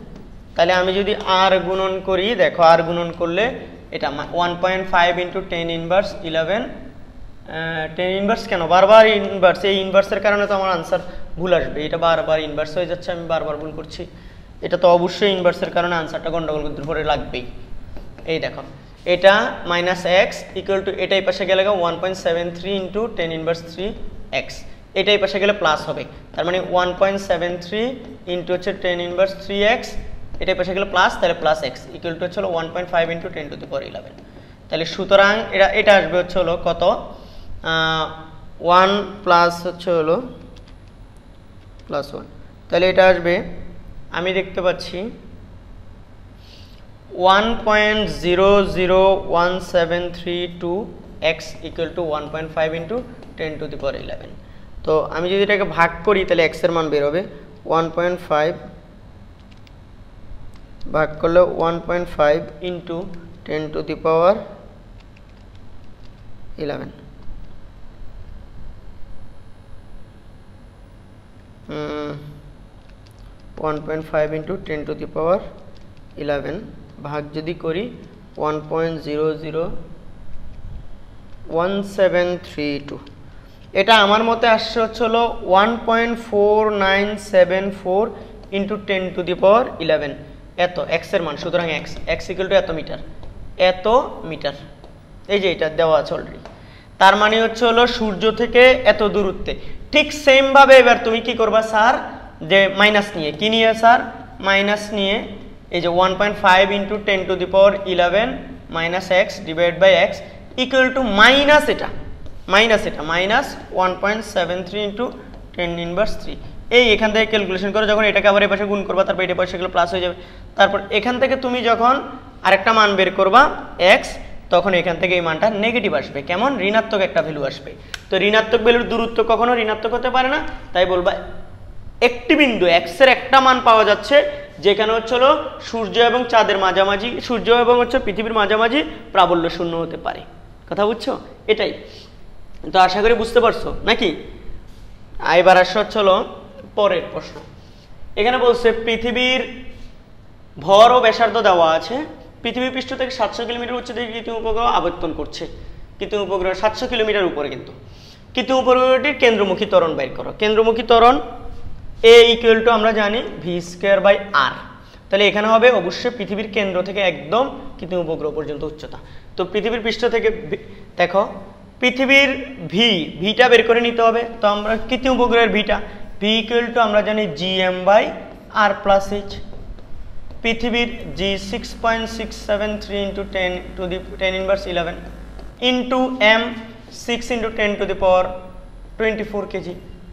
তাহলে আমি যদি আর গুণন করি, দেখো আর গুণন করলে এটা 1.5 × 10⁻11 10 কেন বারবার ইনভার্স, এই ইনভার্সের কারণে তো আমার আনসার ভুল আসবে, এটা বারবার ইনভার্স হয়ে যাচ্ছে, আমি বারবার ভুল করছি, এটা তো অবশ্যই ইনভার্সের কারণে আনসারটা গন্ডগোল করে লাগবেই। এই দেখো এটা -x ইকুয়াল টু এটাই পাশে গেলে 1.73 × 10⁻3x, এটাই পাশে গেলে প্লাস হবে, তার মানে 1.73 × হচ্ছে 10⁻3x, এটাই পাশে গেলে প্লাস, তাহলে প্লাস x ইকুয়াল টু হচ্ছে 1.5 × 10⁻11, তাহলে সুতরাং এটা আসবে হচ্ছে হলো কত 1 প্লাস হচ্ছে হলো +1, তাহলে এটা আসবে, আমি দেখতে পাচ্ছি 1.00173 x ইকুয়াল টু 1.5 × 10⁻11। তো আমি যদি এটাকে ভাগ করি তাহলে x এর মান বের হবে 1.5 ভাগ করলে 1.5 × 10⁻ 11 1.5 into 10 to the power 11 ভাগ যদি করি 1.001732 এটা আমার মতে আসছে হলো 1.4974 into 10 to the power 11 এত x এর মান সুতরাং x equal to এত মিটার এই যে এটা দেওয়া আছে অলরেডি তার মানে হলো সূর্য থেকে এত দূরত্বে ঠিক সেম ভাবে এবার তুমি কি করবা স্যার যে মাইনাস নিয়ে কি নিয়ে স্যার মাইনাস নিয়ে এই যে 1.5 into 10 to the power 11 minus x divided by x equal to minus এটা minus 1.73 into 10 inverse 3 এই এখান থেকে ক্যালকুলেশন করে যখন এটাকে আবার এই পাশে গুণ করবা তারপর এটা পাশে গেলে প্লাস হয়ে যাবে তারপর এখান থেকে তুমি যখন আরেকটা মান বের করবা x তখন এখান থেকে এই মানটা নেগেটিভ আসবে কেমন ঋণাত্মক একটা ভ্যালু আসবে তো ঋণাত্মক ভ্যালুর দূরত্ব কখনো ঋণাত্মক হতে পারে না তাই বলবা একটি বিন্দু x এর একটা মান পাওয়া যাচ্ছে যেখানে হলো সূর্য এবং চাঁদের মাঝামাঝি সূর্য এবং পৃথিবীর মাঝামাঝি প্রাবল্য শূন্য হতে পারে কথা বুঝছো এটাই তো আশা করি বুঝতে পারছো নাকি এবার আসছে হলো পরের প্রশ্ন এখানে বলছে পৃথিবীর ভর ও ব্যাসার্ধ দেওয়া আছে পৃথিবী পৃষ্ঠ থেকে 700 কিলোমিটার উচ্চতায় কৃত্রিম উপগ্রহ আবর্তন করছে কৃত্রিম উপগ্রহ 700 কিলোমিটার উপরে কিন্তু কৃত্রিম উপগ্রহটির কেন্দ্রমুখী ত্বরণ বের করো কেন্দ্রমুখী ত্বরণ a ইকুয়াল টু আমরা জানি v²/r তাহলে এখানে হবে অবশ্যই পৃথিবীর কেন্দ্র থেকে একদম কৃত্রিম উপগ্রহ পর্যন্ত উচ্চতা তো পৃথিবীর পৃষ্ঠ থেকে দেখো পৃথিবীর ভিটা বের করে নিতে হবে তো আমরা কৃত্রিম উপগ্রহের ভিটা v ইকুয়াল টু আমরা জানি gm/r + h পৃথিবীর g 6.673 into 10 to the 10 inverse 11 into m 6 into 10 to the power 24 kg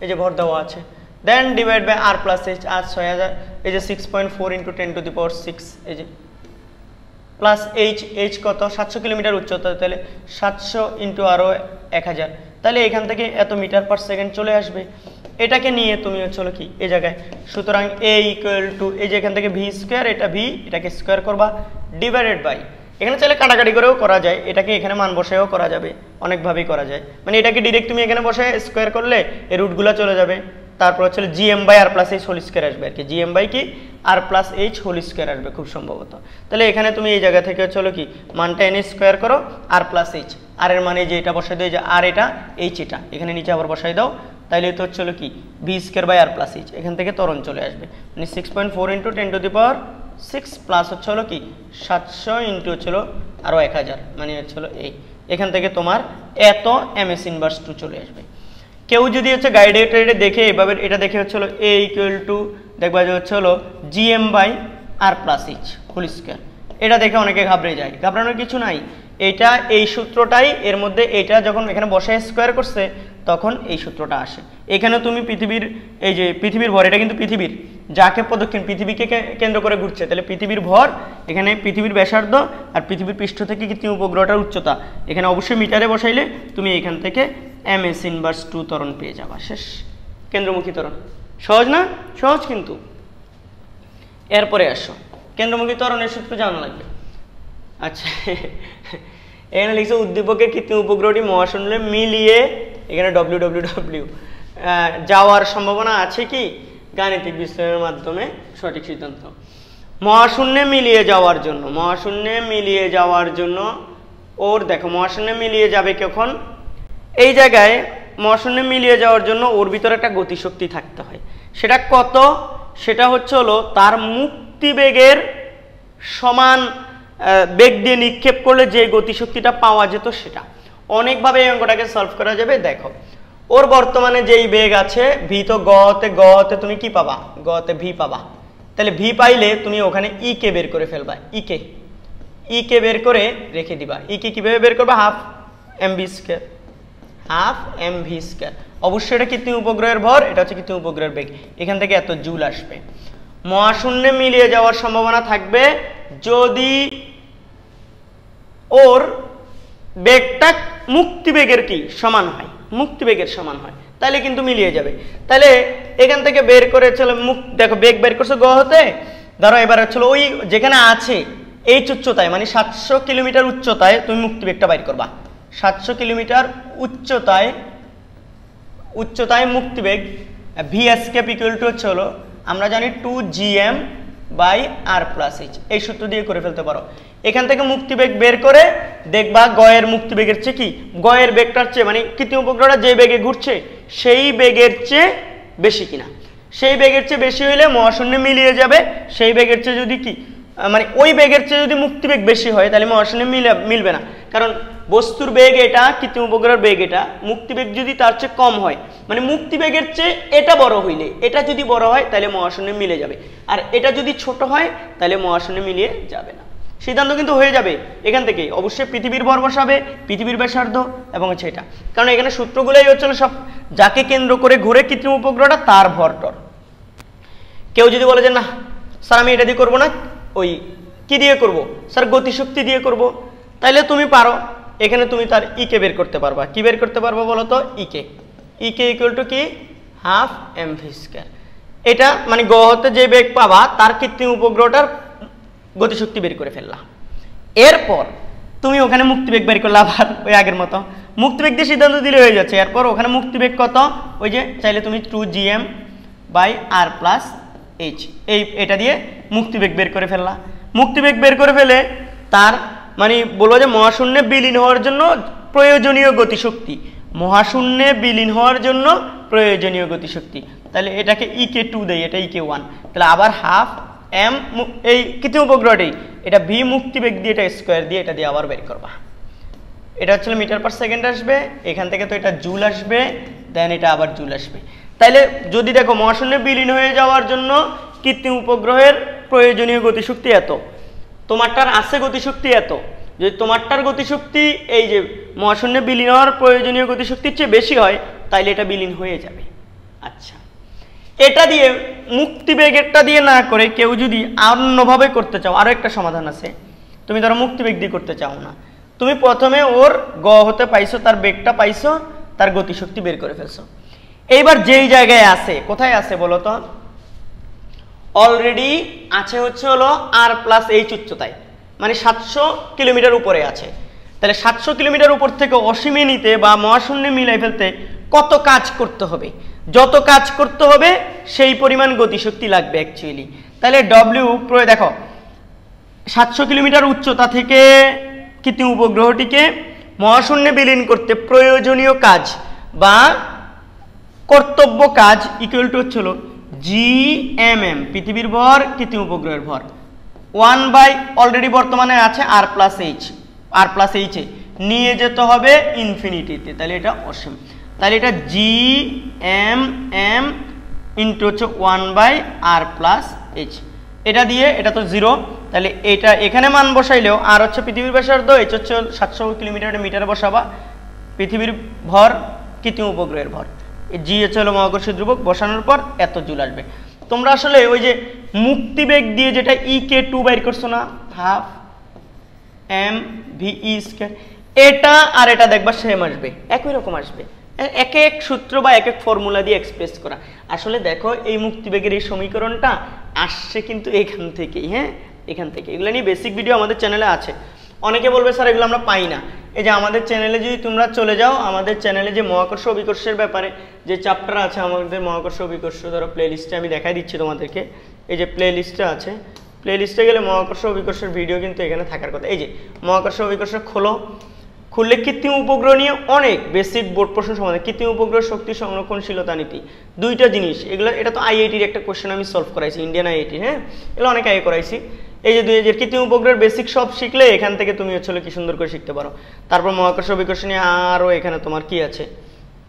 এই যে ভর দেওয়া আছে then divide by r plus h আর 6000 এই যে 6.4 into 10 to the power 6 এই যে প্লাস h কত 700 কিলোমিটার উচ্চতা তাহলে 700 into আরো 1000 তাহলে এখান থেকে এত মিটার পার সেকেন্ড চলে আসবে এটাকে নিয়ে তুমি হলো কি এই জায়গায় সুতরাং a ইকুয়াল টু এই যে এখান থেকে v স্কয়ার এটা v এটাকে স্কয়ার করবা ডিভাইডেড বাই এখানে চাইলে কাটাকাটি করেও করা যায় এটাকে এখানে মান বসায়ও করা যাবে অনেক ভাবেই করা যায় মানে এটাকে ডাইরেক্ট তুমি এখানে বসায় স্কয়ার করলে এই রুটগুলো চলে যাবে তারপর হচ্ছে gm/r + h হোল স্কয়ার আসবে আর কি gm বাই কি r + h হোল স্কয়ার আসবে খুব সম্ভবত তাহলে এখানে তুমি এই জায়গা থেকে হলো কি মানটা এনে স্কয়ার করো r + h r এর মানে যে এটা বসাই দাও যে r এটা h এটা এখানে নিচে আবার বসাই দাও তাইলে তো হলো কি v²/r + h এখান থেকে ত্বরণ চলে আসবে মানে 6.4 into 10 to the power 6 plus হলো কি 700 ইনটু হলো আরো 1000 মানে হলো এই এখান থেকে তোমার এত ms ইনভার্স 2 চলে আসবে কেউ যদি গাইডে ট্রেডে দেখে এভাবে এটা দেখে হলো a ইকুয়াল টু দেখবা যে হলো gm/r + h হোল স্কয়ার এটা দেখে অনেকে ঘাবড়ে যায় ঘাবড়ানোর কিছু নাই এটা এই সূত্রটাই এর মধ্যে এটা যখন এখানে বসায় স্কয়ার করছে তখন এই সূত্রটা আসে এখানে তুমি পৃথিবীর এই যে পৃথিবীর ভর এটা কিন্তু পৃথিবীর যাকে প্রদক্ষিণ পৃথিবীকে কেন্দ্র করে ঘুরছে তাহলে পৃথিবীর ভর এখানে পৃথিবীর ব্যাসার্ধ আর পৃথিবীর পৃষ্ঠ থেকে কৃত্রিম উপগ্রহটার উচ্চতা এখানে অবশ্যই মিটারে বসাইলে তুমি এখান থেকে ms ইনভার্স 2 ত্বরণ পেয়ে যাবা শেষ কেন্দ্রমুখী ত্বরণ সহজ না সহজ কিন্তু এরপরে আসো কেন্দ্রমুখী ত্বরণের সূত্র জানা লাগবে আচ্ছা এখানে লিখছে উদ্দীপকের কৃত্রিম উপগ্রহটি মহাশূন্যে মিলিয়ে এখানে www যাওয়ার সম্ভাবনা আছে কি গাণিতিক বিশ্লেষণের মাধ্যমে সঠিক সিদ্ধান্ত মহাশূন্যে মিলিয়ে যাওয়ার জন্য ওর দেখো মহাশূন্যে মিলিয়ে যাবে কখন এই জায়গায় মহাশূন্যে মিলিয়ে যাওয়ার জন্য ওর ভিতরে একটা গতিশক্তি থাকতে হয় সেটা কত সেটা হলো তার মুক্তিবেগের সমান বেগ দিয়ে নিক্ষেপ করলে যে গতিশক্তিটা পাওয়া যেত সেটা অনেকভাবে এই অঙ্কটাকে সলভ করা যাবে দেখো ওর বর্তমানে যেই বেগ আছে ভি তো গতে তুমি কি পাবা গতে ভি পাবা তাহলে ভি পাইলে তুমি ওখানে ই কে বের করে ফেলবা ই কে বের করে রেখে দিবা ই কে কিভাবে বের করবা হাফ mv স্কয়ার অবশ্যই এটা কৃত্রিম উপগ্রহের ভর এটা হচ্ছে কৃত্রিম উপগ্রহের বেগ এখান থেকে এত জুল আসবে মহাশূন্যে মিলিয়ে যাওয়ার সম্ভাবনা থাকবে যদি ওর বেগটা মুক্তিবেগের কি সমান হয় তাহলে কিন্তু মিলিয়ে যাবে তাহলে এখান থেকে বের করে দেখো বেগ বের করছে গ হতে ধরো এবার ওই যেখানে আছে এই উচ্চতায় মানে 700 কিলোমিটার উচ্চতায় তুমি মুক্তিবেগটা বাইর করবা 700 কিলোমিটার উচ্চতায় মুক্তিবেগ ভি এসকেপ ইকুয়াল টু হচ্ছে হলো আমরা জানি 2gm by r plus h, এই সূত্র দিয়ে করে ফেলতে পারো। এখান থেকে মুক্তিবেগ বের করে দেখবা গয়ের মুক্তিবেগের চেয়ে কি গয়ের বেগটার চেয়ে মানে কৃত্রিম উপগ্রহটা যে বেগে ঘুরছে সেই বেগের চেয়ে বেশি কিনা। সেই বেগের চেয়ে বেশি হইলে মহাশূন্যে মিলিয়ে যাবে, সেই বেগের চেয়ে যদি কি মানে ওই বেগের চেয়ে যদি মুক্তিবেগ বেশি হয় তাহলে মহাশূন্যে মিলবে না, কারণ বস্তুর বেগ এটা, কৃত্রিম উপগ্রহের বেগ এটা, মুক্তিবেগ যদি তার চেয়ে কম হয় মানে মুক্তিবেগের চেয়ে এটা বড় হইলে এটা যদি বড় হয় তাহলে মহাশূন্যে মিলে যাবে, আর এটা যদি ছোট হয় তাহলে মহাশূন্যে মিলিয়ে যাবে না। সিদ্ধান্ত কিন্তু হয়ে যাবে এখান থেকে, অবশ্যই পৃথিবীর ভর বসাবে, পৃথিবীর ব্যাসার্ধ এবং হচ্ছে এটা, কারণ এখানে সূত্রগুলোই হচ্ছিল সব যাকে কেন্দ্র করে ঘুরে কৃত্রিম উপগ্রহটা তার ভরটর। কেউ যদি বলে যে না স্যার আমি এটা দিয়ে করবো না, ওই কি দিয়ে করব স্যার গতিশক্তি দিয়ে করব, তাইলে তুমি পারো এখানে তুমি তার ইকে বের করতে পারবা। কি বের করতে পারবা বলো তো? ইকে ইকুয়াল টু কি হাফ mv স্কয়ার। এটা মানে গ্রহতে যে বেগ পাবা তার কৃত্রিম উপগ্রহটার গতিশক্তি বের করে ফেললা। এরপর তুমি ওখানে মুক্তিবেগ বের করলে আবার ওই আগের মতো মুক্তিবেগ দিয়ে সিদ্ধান্ত দিলে হয়ে যাচ্ছে। এরপর ওখানে মুক্তিবেগ কত, ওই যে চাইলে তুমি 2gm by r plus h, এটা দিয়ে মুক্তিবেগ বের করে ফেললা। মুক্তিবেগ বের করে ফেলে তার মানে বলবো যে মহাশূন্যে বিলীন হওয়ার জন্য প্রয়োজনীয় গতিশক্তি, মহাশূন্যে বিলীন হওয়ার জন্য প্রয়োজনীয় গতিশক্তি, তাহলে এটাকে ইকে 2 দেয়, এটা ইকে 1, তাহলে আবার হাফ m এই কৃত্রিম উপগ্রহটি এটা ভি মুক্তিবেগ দিয়ে এটা স্কোয়ার দিয়ে এটা দিয়ে আবার বের করবা। এটা হচ্ছে মিটার পার সেকেন্ড আসবে, এখান থেকে তো এটা জুল আসবে, দেন এটা আবার জুল আসবে। তাইলে যদি দেখো মহাশূন্যে বিলীন হয়ে যাওয়ার জন্য কৃত্রিম উপগ্রহের প্রয়োজনীয় গতিশক্তি এত, তোমারটার আছে গতিশক্তি এত, যদি তোমারটার গতিশক্তি এই যে মহাশূন্যে বিলীন হওয়ার প্রয়োজনীয় গতিশক্তির চেয়ে বেশি হয় তাইলে এটা বিলীন হয়ে যাবে। আচ্ছা, এটা দিয়ে মুক্তিবেগেরটা দিয়ে না করে কেউ যদি অন্যভাবে করতে চাও, আরো একটা সমাধান আছে। তুমি ধরো মুক্তিবেগ দিয়ে করতে চাও না, তুমি প্রথমে ওর গ হতে পাইছো, তার বেগটা পাইছো, তার গতিশক্তি বের করে ফেলছো। এইবার যেই জায়গায় আছে, কোথায় আছে বলো তো? অলরেডি আছে হচ্ছে হলো r প্লাস h উচ্চতায়, মানে 700 কিলোমিটার উপরে আছে। তাহলে 700 কিলোমিটার উপর থেকে অসীমে নিতে বা মহাশূন্যে মিলাই ফেলতে কত কাজ করতে হবে? যত কাজ করতে হবে সেই পরিমাণ গতিশক্তি লাগবে অ্যাকচুয়ালি। তাহলে ডব্লিউ দেখো 700 কিলোমিটার উচ্চতা থেকে কৃত্রিম উপগ্রহটিকে মহাশূন্যে বিলীন করতে প্রয়োজনীয় কাজ বা কর্তব্য কাজ ইকুয়াল টু হচ্ছিল gmm, পৃথিবীর ভর কৃত্রিম উপগ্রহের ভর, 1 বাই অলরেডি বর্তমানে আছে r প্লাস h এ নিয়ে যেতে হবে ইনফিনিটিতে, তাহলে এটা অসীম। তাহলে এটা gmm ইন্টু হচ্ছে 1 বাই r প্লাস h, এটা দিয়ে এটা তো 0, তাহলে এটা এখানে মান বসাইলেও আর হচ্ছে পৃথিবীর ব্যাসার্ধ, h হচ্ছে 700 কিলোমিটার মিটারে বসাবা, পৃথিবীর ভর কৃত্রিম উপগ্রহের ভর, জি হচ্ছে হলো মহাকর্ষীয় ধ্রুবক, বসানোর পর এত জুল আসবে। তোমরা আসলে ওই যে মুক্তিবেগ দিয়ে যেটা ইকে 2 বাইর করছো না, হাফ mv স্কয়ার, এটা আর এটা দেখবা সেম আসবে, একই রকম আসবে, এক এক সূত্র বা এক এক ফর্মুলা দিয়ে এক্সপ্রেস করা। আসলে দেখো এই মুক্তিবেগের এই সমীকরণটা আসছে কিন্তু এখান থেকেই, হ্যাঁ এখান থেকে। এগুলো নিয়ে বেসিক ভিডিও আমাদের চ্যানেলে আছে। অনেকে বলবে স্যার এগুলো আমরা পাই না, এই যে আমাদের চ্যানেলে যদি তোমরা চলে যাও, আমাদের চ্যানেলে যে মহাকর্ষ অভিকর্ষের ব্যাপারে যে চ্যাপ্টার আছে আমাদের মহাকর্ষ অভিকর্ষ, ধরো প্লে লিস্টে আমি দেখাই দিচ্ছি তোমাদেরকে, এই যে প্লে লিস্টে আছে, প্লে লিস্টে গেলে মহাকর্ষ অভিকর্ষের ভিডিও কিন্তু এখানে থাকার কথা। এই যে মহাকর্ষ অভিকর্ষ খুললে কৃত্রিম উপগ্রহ নিয়ে অনেক বেসিক বোর্ড প্রশ্ন সমাধান, কৃত্রিম উপগ্রহ শক্তি সংরক্ষণশীলতা নীতি, দুইটা জিনিস এগুলো, এটা তো আইআইটির একটা কোশ্চেন আমি সলভ করাইছি, ইন্ডিয়ান আইআইটি, হ্যাঁ এগুলো অনেক আগে করাইছি। এই যে 2000 কৃত্রিম উপগ্রহের বেসিক সব শিখলে এখান থেকে তুমি হচ্ছে কি সুন্দর করে শিখতে পারো। তারপর মহাকর্ষ অভিকর্ষ নিয়ে আরও এখানে তোমার কি আছে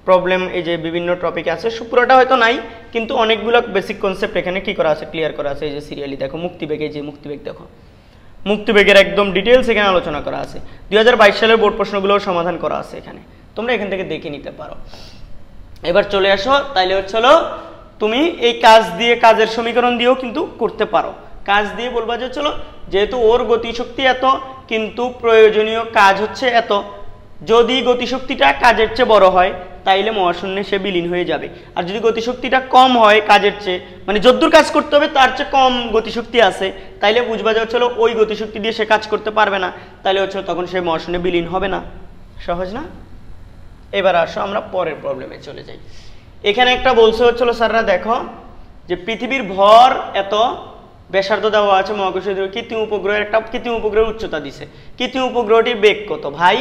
প্রবলেম, এই যে বিভিন্ন টপিক আছে, পুরোটা হয়তো নাই কিন্তু অনেকগুলো বেসিক কনসেপ্ট এখানে কি করা আছে, ক্লিয়ার করা আছে। এই যে সিরিয়ালি দেখো মুক্তিবেগ, এই যে মুক্তিবেগ দেখো, মুক্তিবেগের একদম ডিটেলস এখানে আলোচনা করা আছে, 2022 সালের বোর্ড প্রশ্নগুলোও সমাধান করা আছে এখানে, তোমরা এখান থেকে দেখে নিতে পারো। এবার চলে আসো, তাইলে হচ্ছে তুমি এই কাজ দিয়ে, কাজের সমীকরণ দিয়েও কিন্তু করতে পারো। কাজ দিয়ে বলবা যে চলো যেহেতু ওর গতিশক্তি এত কিন্তু প্রয়োজনীয় কাজ হচ্ছে এত, যদি গতিশক্তিটা কাজের চেয়ে বড় হয় তাইলে মহাশূন্যে সে বিলীন হয়ে যাবে, আর যদি গতিশক্তিটা কম হয় কাজের চেয়ে, মানে যদ্দূর কাজ করতে হবে তার চেয়ে কম গতিশক্তি আছে, তাইলে বুঝবা যে হচ্ছে ওই গতিশক্তি দিয়ে সে কাজ করতে পারবে না, তাইলে হচ্ছে তখন সে মহাশূন্যে বিলীন হবে না। সহজ না? এবার আসো আমরা পরের প্রবলেমে চলে যাই। এখানে একটা বলছে হচ্ছিল স্যাররা দেখো যে পৃথিবীর ভর এত, ব্যাসার্ধ দেওয়া আছে মহাকর্ষীয় কৃত্রিম উপগ্রহের একটা কৃত্রিম উপগ্রহের উচ্চতা দিছে, কৃত্রিম উপগ্রহটির বেগ কত ভাই?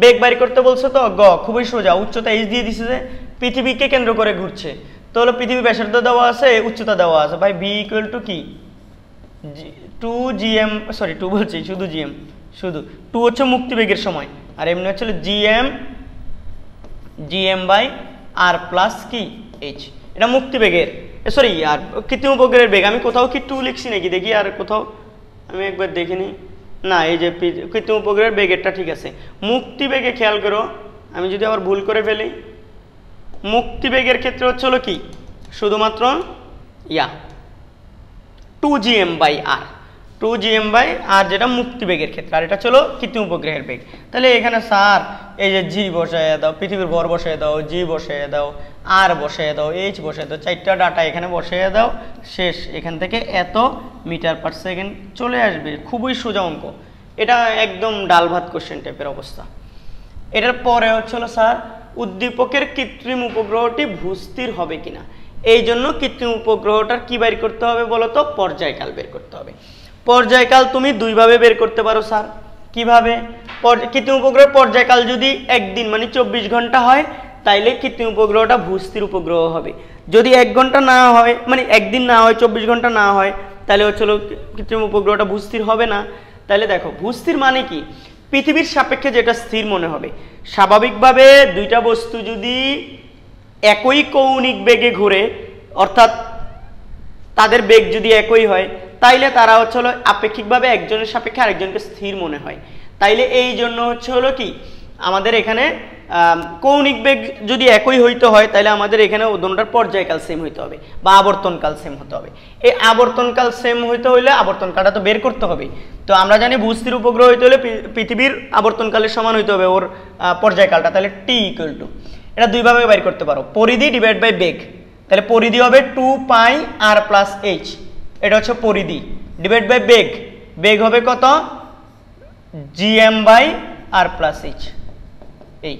বেগ বাইর করতে বলছে তো খুবই সোজা, উচ্চতা এইচ দিয়ে দিছে যে পৃথিবীকে কেন্দ্র করে ঘুরছে, তো হলো পৃথিবী ব্যাসার্ধ দেওয়া আছে, উচ্চতা দেওয়া আছে ভাই, ভি ইকুয়াল টু কি 2gm, সরি 2 বলছি, শুধু জিএম, শুধু 2 হচ্ছে মুক্তিবেগের সময়, আর এমনি হচ্ছে জিএম বাই আর প্লাস কি এইচ, এটা মুক্তিবেগের, সরি আর কৃত্রিম উপগ্রহের বেগ। আমি কোথাও কি 2 লিখছি নাকি দেখি, আর কোথাও আমি একবার দেখিনি, না এই যে কৃত্রিম উপগ্রহের বেগেরটা ঠিক আছে। মুক্তিবেগে খেয়াল করো, আমি যদি আবার ভুল করে ফেলি, মুক্তিবেগের ক্ষেত্রে হচ্ছে হলো কি শুধুমাত্র 2gm by R, 2gm by আর যেটা মুক্তিবেগের ক্ষেত্রে, আর এটা চলো কৃত্রিম উপগ্রহের বেগ। তাহলে এখানে স্যার এই যে জি বসায় দাও, পৃথিবীর ভর বসায় দাও, জি বসায় দাও, আর বসায় দাও, এইচ বসায় দাও, 4টা ডাটা এখানে বসায় দাও, শেষ। এখান থেকে এত মিটার পার সেকেন্ড চলে আসবে, খুবই সোজা অঙ্ক, এটা একদম ডাল ভাত কোশ্চেন টাইপের অবস্থা। এটার পরে হচ্ছিল স্যার উদ্দীপকের কৃত্রিম উপগ্রহটি ভূস্থির হবে কিনা, এই জন্য কৃত্রিম উপগ্রহটার কি বের করতে হবে বলো তো? পর্যায়কাল বের করতে হবে। পর্যায়কাল তুমি দুইভাবে বের করতে পারো স্যার। কিভাবে? কৃত্রিম উপগ্রহের পর্যায়কাল যদি একদিন মানে 24 ঘন্টা হয়, তাইলে কৃত্রিম উপগ্রহটা ভূস্থির উপগ্রহ হবে। যদি 1 ঘন্টা না হয়, মানে একদিন না হয়, 24 ঘন্টা না হয়, তাহলে হচ্ছিল কৃত্রিম উপগ্রহটা ভূস্থির হবে না। তাহলে দেখো ভূস্থির মানে কি? পৃথিবীর সাপেক্ষে যেটা স্থির মনে হবে। স্বাভাবিকভাবে দুইটা বস্তু যদি একই কৌণিক বেগে ঘুরে, অর্থাৎ তাদের বেগ যদি একই হয়, তাইলে তারা হচ্ছে হলো আপেক্ষিকভাবে একজনের সাপেক্ষে আরেকজনকে স্থির মনে হয়। তাইলে এই জন্য হচ্ছে হলো কি আমাদের এখানে কৌণিক বেগ যদি একই হইতে হয়, তাহলে আমাদের এখানে দুটোটার পর্যায়কাল সেম হইতে হবে বা আবর্তনকাল সেম হতে হবে। এই আবর্তনকাল সেম হইতে হইলে আবর্তনকালটা তো বের করতে হবে। তো আমরা জানি ভূস্থির উপগ্রহ হইতে হলে পৃথিবীর আবর্তনকালের সমান হইতে হবে ওর পর্যায়কালটা, তাহলে টি ইকুয়াল টু, এটা দুইভাবে বের করতে পারো, পরিধি ডিভাইড বাই বেগ। তাহলে পরিধি হবে 2 পাই আর প্লাস এইচ, এটা হচ্ছে পরিধি, ডিভাইড বাই বেগ, বেগ হবে কত? GM by R plus H. এই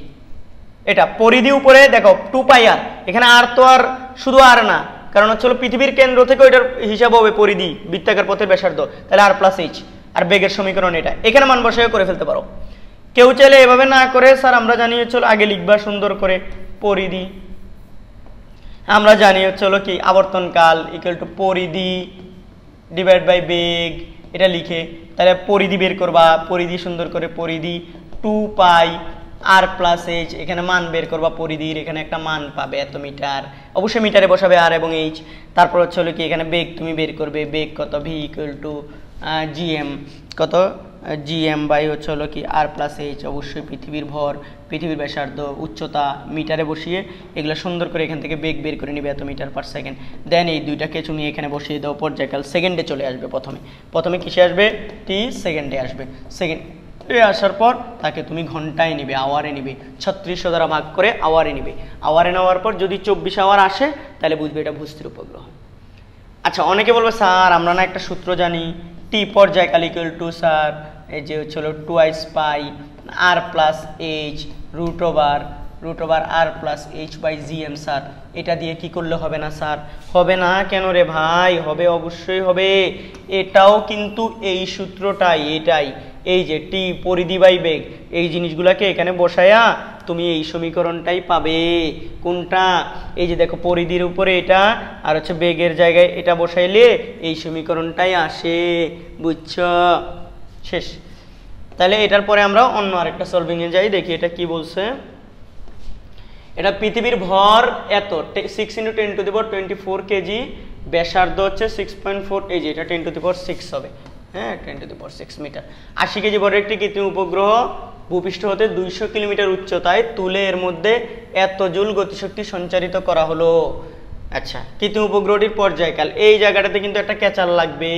এটা পরিধি উপরে দেখো 2 পাই আর, এখানে আর তো আর শুধু আর না, কারণ হচ্ছে পৃথিবীর কেন্দ্র থেকে ওইটার হিসাব হবে পরিধি, বৃত্তাকার পথের ব্যাসার্ধ, তাহলে আর প্লাস এইচ, আর বেগের সমীকরণ এটা, এখানে মান বসায় করে ফেলতে পারো। কেউ চাইলে এভাবে না করে স্যার আমরা জানি হচ্ছে আগে লিখবা সুন্দর করে পরিধি, আমরা জানি হচ্ছে কি আবর্তনকাল ইকুয়াল টু পরিধি ডিভাইড বাই বেগ, এটা লিখে তাহলে পরিধি বের করবা, পরিধি সুন্দর করে পরিধি 2 পাই আর প্লাস এইচ, এখানে মান বের করবা পরিধির, এখানে একটা মান পাবে এত মিটার, অবশ্যই মিটারে বসাবে আর এবং এইচ। তারপর হচ্ছে কি এখানে বেগ তুমি বের করবে, বেগ কত? ভি ইকুয়াল টু জিএম, কত? জিএম বাই হচ্ছে কি আর প্লাস এইচ, অবশ্যই পৃথিবীর ভর, পৃথিবীর ব্যাসার্ধ, উচ্চতা মিটারে বসিয়ে এগুলো সুন্দর করে এখান থেকে বেগ বের করে নিবে এত মিটার পার সেকেন্ড। দেন এই দুইটাকে তুমি এখানে বসিয়ে দাও, পর্যায়কাল সেকেন্ডে চলে আসবে, প্রথমে কিসে আসবে? টি সেকেন্ডে আসবে, সেকেন্ডে আসার পর তাকে তুমি ঘন্টায় নিবে, আওয়ারে নিবে, 3600 দ্বারা ভাগ করে আওয়ারে নিবে, আওয়ারে নেওয়ার পর যদি 24 আওয়ার আসে তাহলে বুঝবে এটা ভূস্থির উপগ্রহ। আচ্ছা অনেকে বলবে স্যার আমরা না একটা সূত্র জানি, টি পর্যায়কাল ইকুয়াল টু স্যার এই যে হচ্ছিল 2 pi r plus h root over r plus h by GM. Sir এটা দিয়ে কি করলে হবে না স্যার? হবে না কেন রে ভাই? হবে, অবশ্যই হবে। এটাও কিন্তু এই সূত্রটাই, এটাই, এই যে টি পরিধি বাই বেগ, এই জিনিসগুলোকে এখানে বসায়া তুমি এই সমীকরণটাই পাবে। কোনটা? এই যে দেখো পরিধির উপরে এটা, আর হচ্ছে বেগের জায়গায় এটা বসাইলে এই সমীকরণটাই আসে, বুঝছো? শেষ। তাহলে এটার পরে আমরা অন্য আরেকটা সলভিং এ যাই, দেখি এটা কি বলছে। এটা পৃথিবীর ভর এত, 6 × 10⁻24 কেজি, ব্যাসার্ধ হচ্ছে 6.4, এই যে এটা 10⁻6 হবে, হ্যাঁ 10⁻6 মিটার। 80 কেজি ভরের একটি কৃত্রিম উপগ্রহ ভূপৃষ্ঠ হতে 200 কিলোমিটার উচ্চতায় তুলে এর মধ্যে এত জুল গতিশক্তি সঞ্চারিত করা হলো। আচ্ছা কৃত্রিম উপগ্রহটির পর্যায়কাল, এই জায়গাটাতে কিন্তু একটা ক্যাচার লাগবে,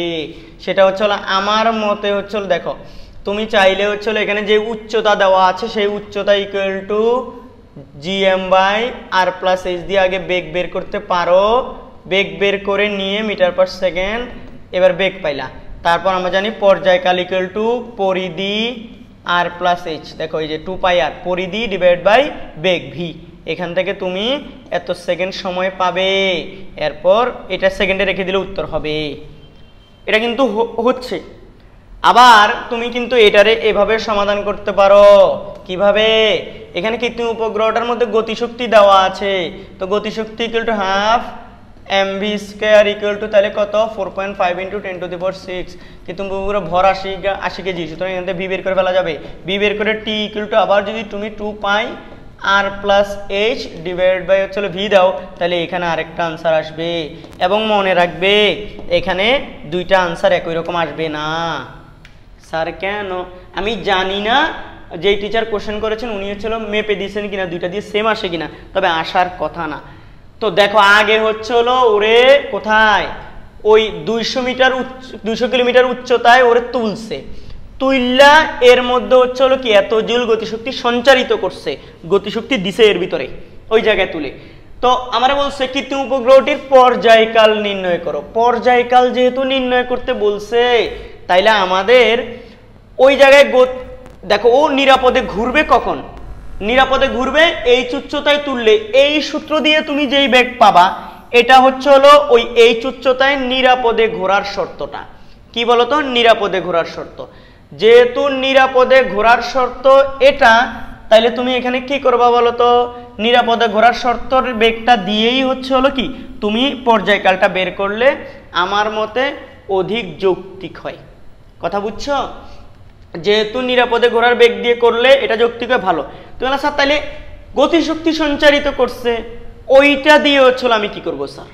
সেটা হচ্ছে আমার মতে হচ্ছে দেখো তুমি চাইলে হচ্ছে এখানে যে উচ্চতা দেওয়া আছে সেই উচ্চতা equal to GM by R plus H দিয়ে আগে বেগ বের করতে পারো, বেগ বের করে নিয়ে মিটার পার সেকেন্ড, এবার বেগ পাইলা। তারপর আমরা জানি পর্যায়কাল ইকুয়াল টু পরিধি আর প্লাস এইচ, দেখো এই যে 2 পাই আর পরিধি ডিভাইড বাই বেগ ভি, এখান থেকে তুমি এত সেকেন্ড সময় পাবে, এরপর এটা সেকেন্ডে রেখে দিলে উত্তর হবে। এটা কিন্তু হচ্ছে। আবার তুমি কিন্তু এটারে এভাবে সমাধান করতে পারো। কিভাবে? এখানে কৃত্রিম উপগ্রহটার মধ্যে গতিশক্তি দেওয়া আছে, তো গতিশক্তি equal to half mv square equal to তাহলে কত 4.5 × 10⁶। কৃত্রিম উপগ্রহ ভর 80 কেজি, সুতরাং এখান থেকে ভি বের করে ফেলা যাবে। ভি বের করে টি ইকুয়াল টু আবার যদি তুমি 2 pi r plus H divide by হচ্ছে ভি দাও, তাহলে এখানে আরেকটা আনসার আসবে। এবং মনে রাখবে এখানে দুইটা আনসার একই রকম আসবে না। স্যার কেন? আমি জানি না যেই টিচার কোশ্চেন করেছেন উনি হচ্ছিল মেপে দিয়েছেন কিনা, দুইটা দিয়ে সেম আসে কিনা, তবে আসার কথা না। তো দেখো আগে হচ্ছে হলো ওরে কোথায় ওই 200 কিলোমিটার উচ্চতায় ওরে তুলছে, তুইল্লা এর মধ্যে হচ্ছে হলো কি এত জুল গতিশক্তি সঞ্চারিত করছে, গতিশক্তি দিছে এর ভিতরে ওই জায়গায় তুলে। তো আমরা বলছে কৃত্রিম উপগ্রহটির পর্যায়কাল নির্ণয় করো। পর্যায়কাল যেহেতু নির্ণয় করতে বলছে, তাইলে আমাদের ওই জায়গায় দেখো ও নিরাপদে ঘুরবে কখন? নিরাপদে ঘুরবে এই উচ্চতায় তুললে, এই সূত্র দিয়ে তুমি যেই বেগ পাবা এটা হচ্ছে হলো ওই এই উচ্চতায় নিরাপদে ঘোরার শর্তটা। কি বলতো? নিরাপদে ঘোরার শর্ত। যেহেতু নিরাপদে ঘোরার শর্ত এটা, তাইলে তুমি এখানে কি করবা বলতো? নিরাপদে ঘোরার শর্তর বেগটা দিয়েই হচ্ছে হলো কি তুমি পর্যায়কালটা বের করলে আমার মতে অধিক যৌক্তিক হয়। কথা বুঝছো? যেহেতু নিরাপদে ঘোরার বেগ দিয়ে করলে এটা যৌক্তিক হয়, ভালো। তুমি বলো স্যার তাহলে গতিশক্তি সঞ্চারিত করছে, ওইটা দিয়ে হচ্ছিল আমি কি করব স্যার?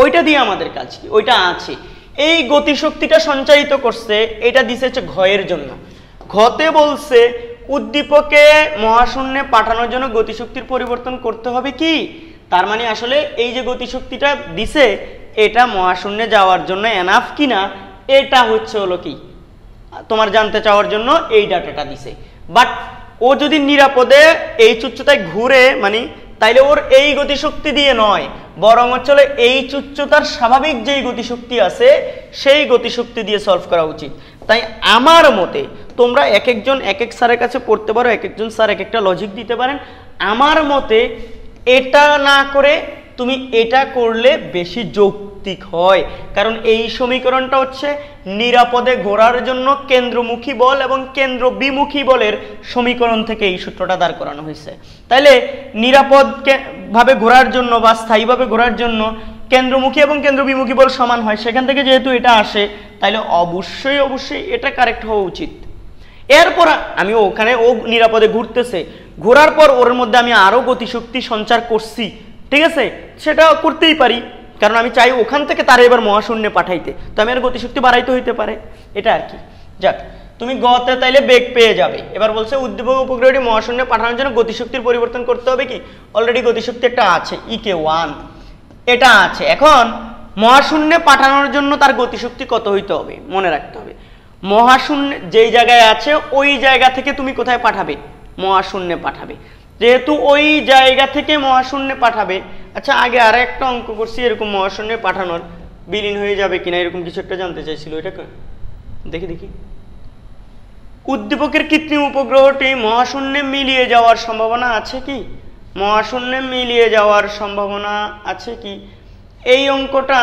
ওইটা দিয়ে আমাদের কাজ কি? ওইটা আছে। এই গতিশক্তিটা সঞ্চারিত করছে, এটা দিছে হচ্ছে ঘয়ের জন্য। ঘতে বলছে উদ্দীপকে মহাশূন্যে পাঠানোর জন্য গতিশক্তির পরিবর্তন করতে হবে কি? তার মানে আসলে এই যে গতিশক্তিটা দিছে এটা মহাশূন্যে যাওয়ার জন্য এনাফ কিনা, এটা হচ্ছে হলো কি তোমার জানতে চাওয়ার জন্য এই ডাটাটা দিছে। বাট ও যদি নিরাপদে এই উচ্চতায় ঘুরে মানে, তাইলে ওর এই গতিশক্তি দিয়ে নয়, বরং হচ্ছে এই উচ্চতার স্বাভাবিক যেই গতিশক্তি আছে সেই গতিশক্তি দিয়ে সলভ করা উচিত। তাই আমার মতে তোমরা এক একজন এক এক স্যারের কাছে পড়তে পারো, এক একজন স্যার এক একটা লজিক দিতে পারেন। আমার মতে এটা না করে তুমি এটা করলে বেশি যৌক্তিক হয়, কারণ এই সমীকরণটা হচ্ছে নিরাপদে ঘোরার জন্য কেন্দ্রমুখী বল এবং কেন্দ্র বিমুখী বলের সমীকরণ থেকে এই সূত্রটা দাঁড় করানো হয়েছে। তাইলে নিরাপদ ভাবে ঘোরার জন্য বা স্থায়ীভাবে ঘোরার জন্য কেন্দ্রমুখী এবং কেন্দ্র বিমুখী বল সমান হয়, সেখান থেকে যেহেতু এটা আসে তাইলে অবশ্যই এটা কারেক্ট হওয়া উচিত। এরপর আমি ওখানে ও নিরাপদে ঘুরতেছে, ঘোরার পর ওর মধ্যে আমি আরো গতিশক্তি সঞ্চার করছি, ঠিক আছে, সেটা করতেই পারি, কারণ আমি চাই ওখান থেকে তারা এবার মহাশূন্যে পাঠাইতে, তো আমি আর গতিশক্তি বাড়াইতে হইতে পারে, এটা আর কি। যাক, তুমি গতে তাইলে বেগ পেয়ে যাবে। এবার বলছে উদ্দীপক উপগ্রহটি মহাশূন্যে পাঠানোর জন্য গতিশক্তির পরিবর্তন করতে হবে কি? অলরেডি গতিশক্তি একটা আছে, EK1 এটা আছে। এখন মহাশূন্যে পাঠানোর জন্য তার গতিশক্তি কত হইতে হবে মনে রাখতে হবে। মহাশূন্যে যেই জায়গায় আছে ওই জায়গা থেকে তুমি কোথায় পাঠাবে? মহাশূন্যে পাঠাবে। যেহেতু ওই জায়গা থেকে মহাশূন্যে পাঠাবে, আচ্ছা আগে আর একটা অঙ্ক করছি এরকম মহাশূন্যে পাঠানোর, বিলীন হয়ে যাবে কিনা এরকম কিছু একটা জানতে চাইছিল, এটা দেখি উদ্দীপকের কৃত্রিম উপগ্রহটি মহাশূন্যে মিলিয়ে যাওয়ার সম্ভাবনা আছে কি? মহাশূন্যে মিলিয়ে যাওয়ার সম্ভাবনা আছে কি? এই অঙ্কটা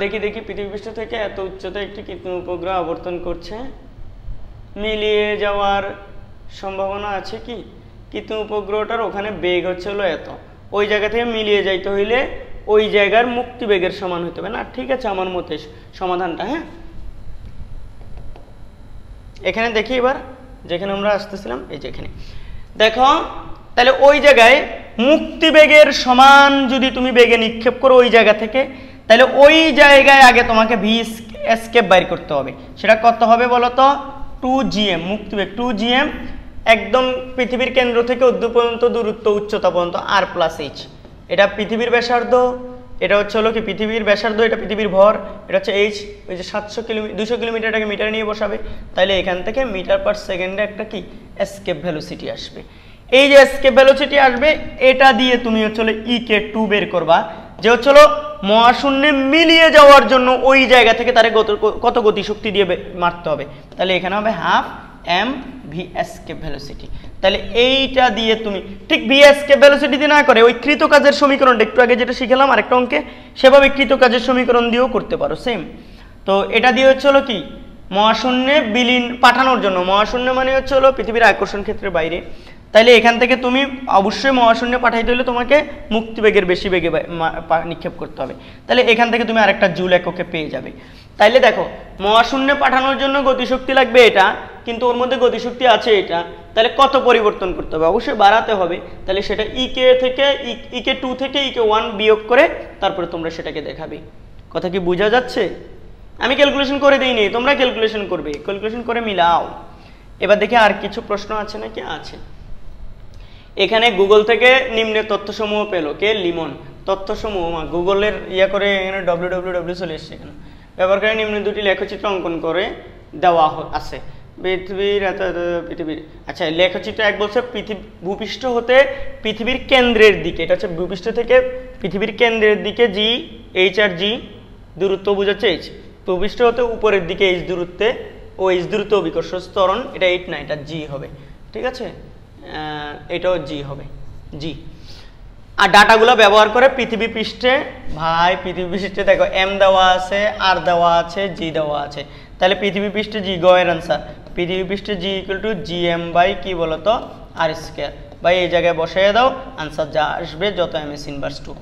দেখি পৃথিবীপৃষ্ঠ থেকে এত উচ্চতায় একটি কৃত্রিম উপগ্রহ আবর্তন করছে, মিলিয়ে যাওয়ার সম্ভাবনা আছে কি? কৃত্রিম উপগ্রহটার ওখানে বেগ হচ্ছে হলো এত, ওই জায়গা থেকে মিলিয়ে যাইতে হইলে ওই জায়গার মুক্তি বেগের সমান হতে হবে না? ঠিক আছে, আমার মতে সমাধানটা। হ্যাঁ, এখানে দেখি এবার যেখানে আমরা আসতেছিলাম, এই যেখানে দেখো, তাহলে ওই জায়গায় মুক্তি বেগের সমান যদি তুমি বেগে নিক্ষেপ করো ওই জায়গা থেকে, তাহলে ওই জায়গায় আগে তোমাকে ভি এসকেপ বাইর করতে হবে। সেটা কত হবে বলো তো? 2gm, মুক্তি বেগ 2gm, একদম পৃথিবীর কেন্দ্র থেকে উদ্দীপ পর্যন্ত দূরত্ব উচ্চতা পর্যন্ত r+h। এটা পৃথিবীর ব্যাসার্ধ, এটা হচ্ছে হলো কি পৃথিবীর ব্যাসার্ধ, এটা পৃথিবীর ভর, এটা হচ্ছে h, ওই যে 200 কিলোমিটারটাকে মিটারে নিয়ে বসাবে, তাহলে এখান থেকে মিটার পার সেকেন্ডে একটা কি এসকেপ ভেলোসিটি আসবে। এই যে এসকেপ ভেলোসিটি আসবে এটা দিয়ে তুমি হচ্ছে হলো EK2 বের করবা, যে হচ্ছে হলো মহাশূন্যে মিলিয়ে যাওয়ার জন্য ওই জায়গা থেকে তারে কত গতিশক্তি দিয়ে মারতে হবে, তাহলে এখানে হবে half m v escape velocity. তাহলে এইটা দিয়ে তুমি ঠিক ভি এসকেপ ভেলোসিটি দিয়ে না করে ওই কৃতকাজের সমীকরণটা একটু আগে যেটা শিখলাম আরেকটা অঙ্কে, সেভাবে কৃতকাজের সমীকরণ দিয়েও করতে পারো সেম। তো এটা দিয়ে হচ্ছে হলো কি মহাশূন্যে বিলীন পাঠানোর জন্য, মহাশূন্য মানে হচ্ছে হলো পৃথিবীর আকর্ষণ ক্ষেত্রের বাইরে, তাইলে এখান থেকে তুমি অবশ্যই মহাশূন্যে পাঠাইতে হলে তোমাকে মুক্তিবেগের বেশি বেগে নিক্ষেপ করতে হবে, তাহলে এখান থেকে তুমি আরেকটা জুল এককে পেয়ে যাবে। তাইলে দেখো মহাশূন্যে পাঠানোর জন্য গতিশক্তি লাগবে এটা, কিন্তু ওর মধ্যে গতিশক্তি আছে এটা, তাহলে কত পরিবর্তন করতে হবে, অবশ্যই বাড়াতে হবে। তাহলে সেটা ইকে থেকে ইকে 2 থেকে ইকে 1 বিয়োগ করে তারপরে তোমরা সেটাকে দেখাবে। কথা কি বোঝা যাচ্ছে? আমি ক্যালকুলেশন করে দিইনি, তোমরা ক্যালকুলেশন করবে, ক্যালকুলেশন করে মিলাও। এবার দেখি আর কিছু প্রশ্ন আছে নাকি। আছে, এখানে গুগল থেকে নিম্নের তথ্যসমূহ পেলো কে? লিমন। তথ্যসমূহ গুগলের করে এখানে www চলে এসছে, এখানে ব্যবহার করে নিম্ন দুটি লেখচিত্র অঙ্কন করে দেওয়া আছে। পৃথিবীর আচ্ছা লেখচিত্র 1 বলছে ভূপৃষ্ঠ হতে পৃথিবীর কেন্দ্রের দিকে, এটা হচ্ছে ভূপৃষ্ঠ থেকে পৃথিবীর কেন্দ্রের দিকে জি এইচ আর জি দূরত্ব বোঝাচ্ছে এইচ, ভূপৃষ্ঠ হতে উপরের দিকে এইচ দূরত্বে ও এইচ দূরত্ব অভিকর্ষ ত্বরণ, এটা 8 না, এটা জি হবে, ঠিক আছে, এটাও জি হবে জি। আর ডাটাগুলো ব্যবহার করে পৃথিবী পৃষ্ঠে, ভাই পৃথিবী পৃষ্ঠে দেখো এম দেওয়া আছে, আর দেওয়া আছে, জি দেওয়া আছে, তাহলে পৃথিবী পৃষ্ঠে জি গয়ের আনসার, পৃথিবী পৃষ্ঠে g equal to g m by কি বলতো আর স্কয়ার, ভাই এই জায়গায় বসাইয়ে দাও, আনসার যা আসবে যত এম এস ইনভার্স 2।